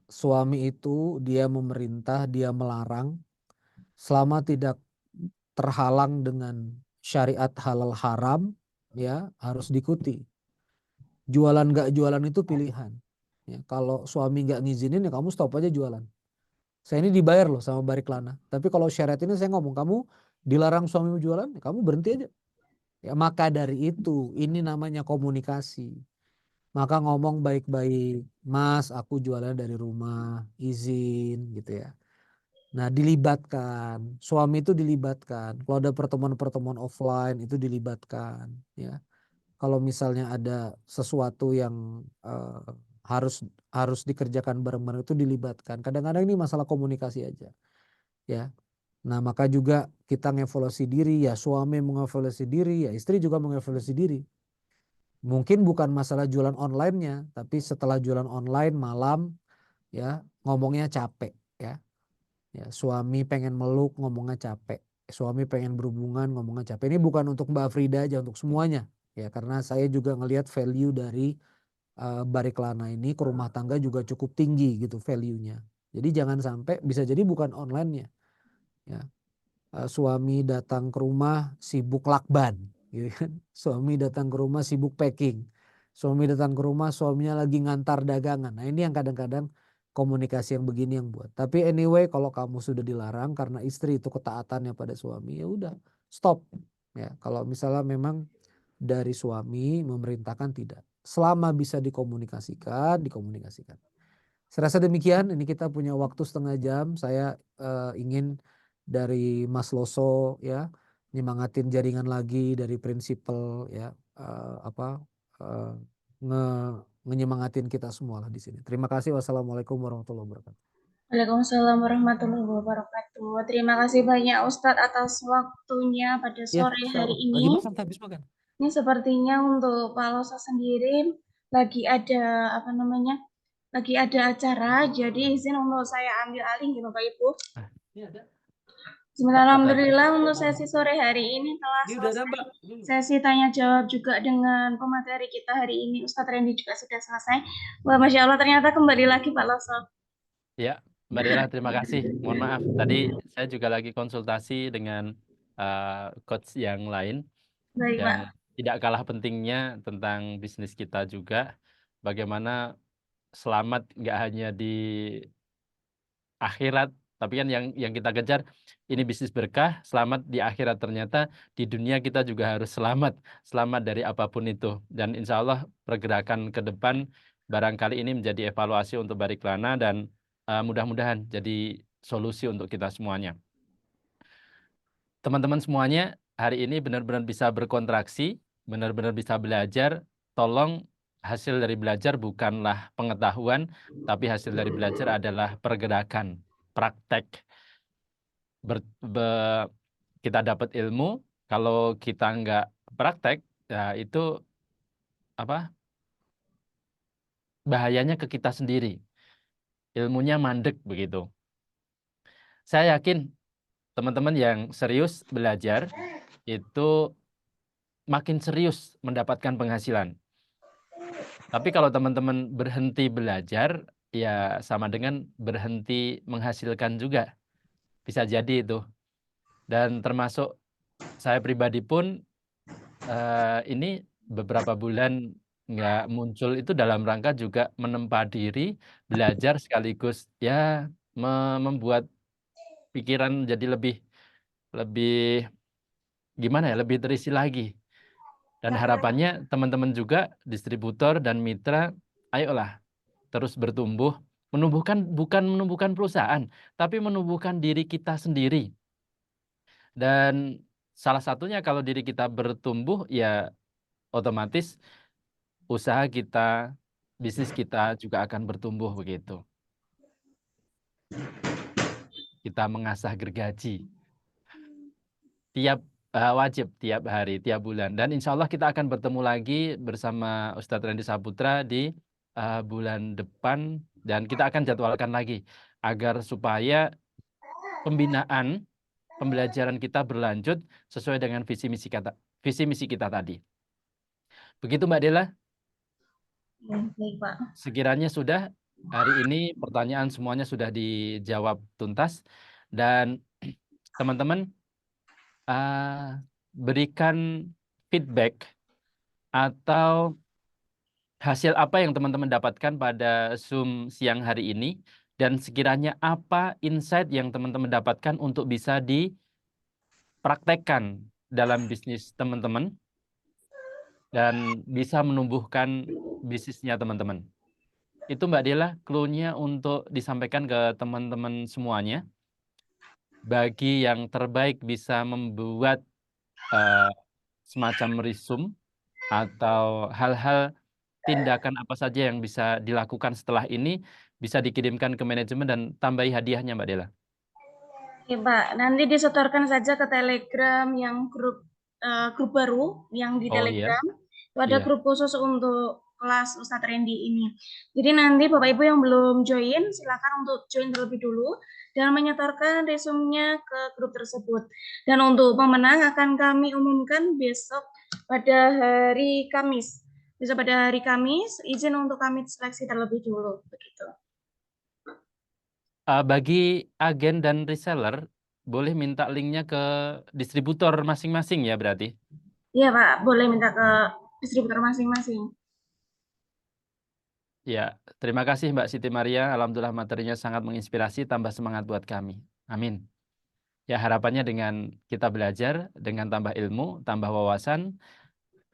Suami itu dia memerintah, dia melarang selama tidak terhalang dengan syariat halal haram ya harus diikuti. Jualan nggak jualan itu pilihan. Ya, kalau suami nggak ngizinin ya kamu stop aja jualan. Saya ini dibayar loh sama Bariklana. Tapi kalau syariat ini saya ngomong kamu dilarang suamimu jualan, ya kamu berhenti aja. Ya maka dari itu ini namanya komunikasi. Maka ngomong baik-baik, Mas, aku jualan dari rumah, izin gitu ya. Nah, dilibatkan, suami itu dilibatkan. Kalau ada pertemuan-pertemuan offline itu dilibatkan, ya. Kalau misalnya ada sesuatu yang harus harus dikerjakan bareng-bareng itu dilibatkan. Kadang-kadang ini masalah komunikasi aja, ya. Nah, maka juga kita ngevaluasi diri, ya suami mengevaluasi diri, ya istri juga mengevaluasi diri. Mungkin bukan masalah jualan online-nya, tapi setelah jualan online malam ya ngomongnya capek ya. Ya, suami pengen meluk ngomongnya capek. Suami pengen berhubungan ngomongnya capek. Ini bukan untuk Mbak Frida aja, untuk semuanya. Ya, karena saya juga ngelihat value dari Bariklana ini ke rumah tangga juga cukup tinggi gitu value-nya. Jadi jangan sampai bisa jadi bukan online-nya. Ya. Suami datang ke rumah sibuk lakban, gitu kan. Suami datang ke rumah sibuk packing. Suami datang ke rumah suaminya lagi ngantar dagangan. Nah ini yang kadang-kadang komunikasi yang begini yang buat. Tapi anyway kalau kamu sudah dilarang karena istri itu ketaatannya pada suami ya udah stop. Ya kalau misalnya memang dari suami memerintahkan tidak. Selama bisa dikomunikasikan, dikomunikasikan. Saya rasa demikian. Ini kita punya waktu setengah jam. Saya ingin dari Mas Loso ya nyemangatin jaringan lagi dari prinsipal ya eh, ngenyemangatin kita semua lah di sini. Terima kasih. Wassalamualaikum warahmatullahi wabarakatuh.
Waalaikumsalam warahmatullahi wabarakatuh. Terima kasih banyak Ustadz atas waktunya pada
Ya,
sore hari
lagi
ini.
makan, habis makan.
Ini sepertinya untuk Pak Losa sendiri lagi ada lagi ada acara, jadi izin untuk saya ambil alih ya Bapak Ibu.
Ini ada.
Alhamdulillah untuk sesi sore hari ini telah
Ini udah ada,
selesai.
Mbak.
Sesi tanya jawab juga dengan pemateri kita hari ini, Ustadz Randy juga sudah selesai. Wah, Masya Allah ternyata kembali lagi Pak Loso.
Ya, Mbak Dela, terima kasih. Mohon maaf, tadi saya juga lagi konsultasi dengan coach yang lain
Baik Pak.
yang tidak kalah pentingnya tentang bisnis kita juga. Bagaimana selamat nggak hanya di akhirat, tapi kan yang kita kejar ini bisnis berkah, selamat di akhirat. Ternyata di dunia kita juga harus selamat dari apapun itu. Dan insya Allah pergerakan ke depan barangkali ini menjadi evaluasi untuk Bariklana dan mudah-mudahan jadi solusi untuk kita semuanya. Teman-teman semuanya hari ini benar-benar bisa berkontraksi, benar-benar bisa belajar. Tolong hasil dari belajar bukanlah pengetahuan, tapi hasil dari belajar adalah pergerakan, praktek. Kita dapat ilmu, kalau kita nggak praktek, ya itu apa? Bahayanya ke kita sendiri. Ilmunya mandek begitu. Saya yakin teman-teman yang serius belajar itu makin serius mendapatkan penghasilan. Tapi kalau teman-teman berhenti belajar, ya sama dengan berhenti menghasilkan juga. Bisa jadi itu. Dan termasuk saya pribadi pun ini beberapa bulan nggak muncul itu dalam rangka juga menempa diri, belajar sekaligus ya membuat pikiran jadi lebih lebih gimana ya, lebih terisi lagi. Dan harapannya teman-teman juga distributor dan mitra, ayolah terus bertumbuh, bukan menumbuhkan perusahaan, tapi menumbuhkan diri kita sendiri. Dan salah satunya kalau diri kita bertumbuh ya otomatis usaha kita, bisnis kita juga akan bertumbuh begitu. Kita mengasah gergaji wajib tiap hari, tiap bulan. Dan insya Allah kita akan bertemu lagi bersama Ustadz Randy Saputra di bulan depan. Dan kita akan jadwalkan lagi agar supaya pembelajaran kita berlanjut sesuai dengan visi misi kita tadi. Begitu Mbak Dela?
Baik, Pak.
Sekiranya sudah, hari ini pertanyaan semuanya sudah dijawab tuntas. Dan teman-teman, berikan feedback atau hasil apa yang teman-teman dapatkan pada Zoom siang hari ini, dan sekiranya apa insight yang teman-teman dapatkan untuk bisa dipraktekkan dalam bisnis teman-teman dan bisa menumbuhkan bisnisnya teman-teman. Itu Mbak Dela, clue-nya untuk disampaikan ke teman-teman semuanya. Bagi yang terbaik bisa membuat semacam resume atau hal-hal tindakan apa saja yang bisa dilakukan setelah ini bisa dikirimkan ke manajemen dan tambahi hadiahnya Mbak Dela.
Oke, Pak. Nanti disetorkan saja ke Telegram yang grup baru yang di
Oh,
Telegram.
iya.
Itu ada
Iya.
grup khusus untuk kelas Ustadz Randy ini. Jadi nanti Bapak Ibu yang belum join, silakan untuk join terlebih dulu dan menyetorkan resume-nya ke grup tersebut. Dan untuk pemenang akan kami umumkan besok pada hari Kamis. Besok pada hari Kamis, izin untuk kami seleksi terlebih dulu. Begitu.
Bagi agen dan reseller, boleh minta linknya ke distributor masing-masing ya berarti?
Iya Pak, boleh minta ke distributor masing-masing.
Ya, terima kasih Mbak Siti Maria. Alhamdulillah materinya sangat menginspirasi, tambah semangat buat kami. Amin. Ya, harapannya dengan kita belajar, dengan tambah ilmu, tambah wawasan,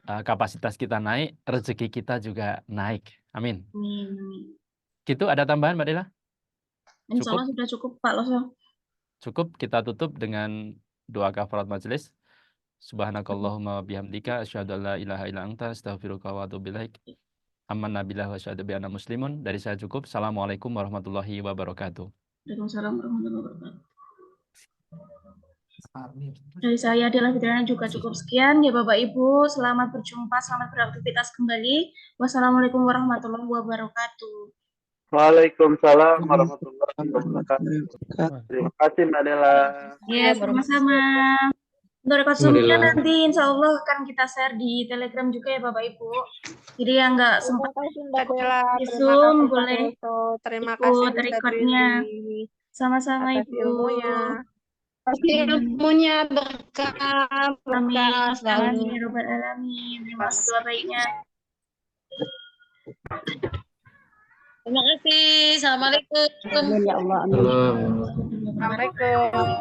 kapasitas kita naik, rezeki kita juga naik. Amin.
Amin.
Gitu, ada tambahan Mbak Dela?
Insya Allah sudah cukup Pak Loso.
Cukup, kita tutup dengan doa kafarat majelis. Subhanakallahumma bihamdika asyhadu an la ilaha illa anta astaghfiruka wa atubu ilaik. Amanna billahi wa asyhadu bi anna muslimun. Dari saya cukup. Assalamualaikum warahmatullahi wabarakatuh.
Waalaikumsalam warahmatullahi wabarakatuh.
Amin.
Dari saya adalah Fitriana juga cukup sekian. Ya Bapak Ibu, selamat berjumpa, selamat beraktivitas kembali. Wassalamualaikum warahmatullahi wabarakatuh.
Waalaikumsalam warahmatullahi wabarakatuh. Terima kasih Mbak Dela.
Ya, sama-sama. Untuk rekod Zoom-nya nanti insya Allah akan kita share di Telegram juga ya Bapak Ibu. Jadi yang nggak sempat
Mbak Dela,
di
terima
Zoom
kasih Pak
boleh
Loso, terima kasih
ikut
Ustadz
recordnya.
Willy
Sama-sama
atas
Ibu.
ilmunya. Ilmunya berkah
Amin.
selalu.
Amin. Ya Rabbal Alamin. Terima kasih doa baiknya.
Terima kasih. Assalamualaikum.
Ya Allah, amin.
Assalamualaikum.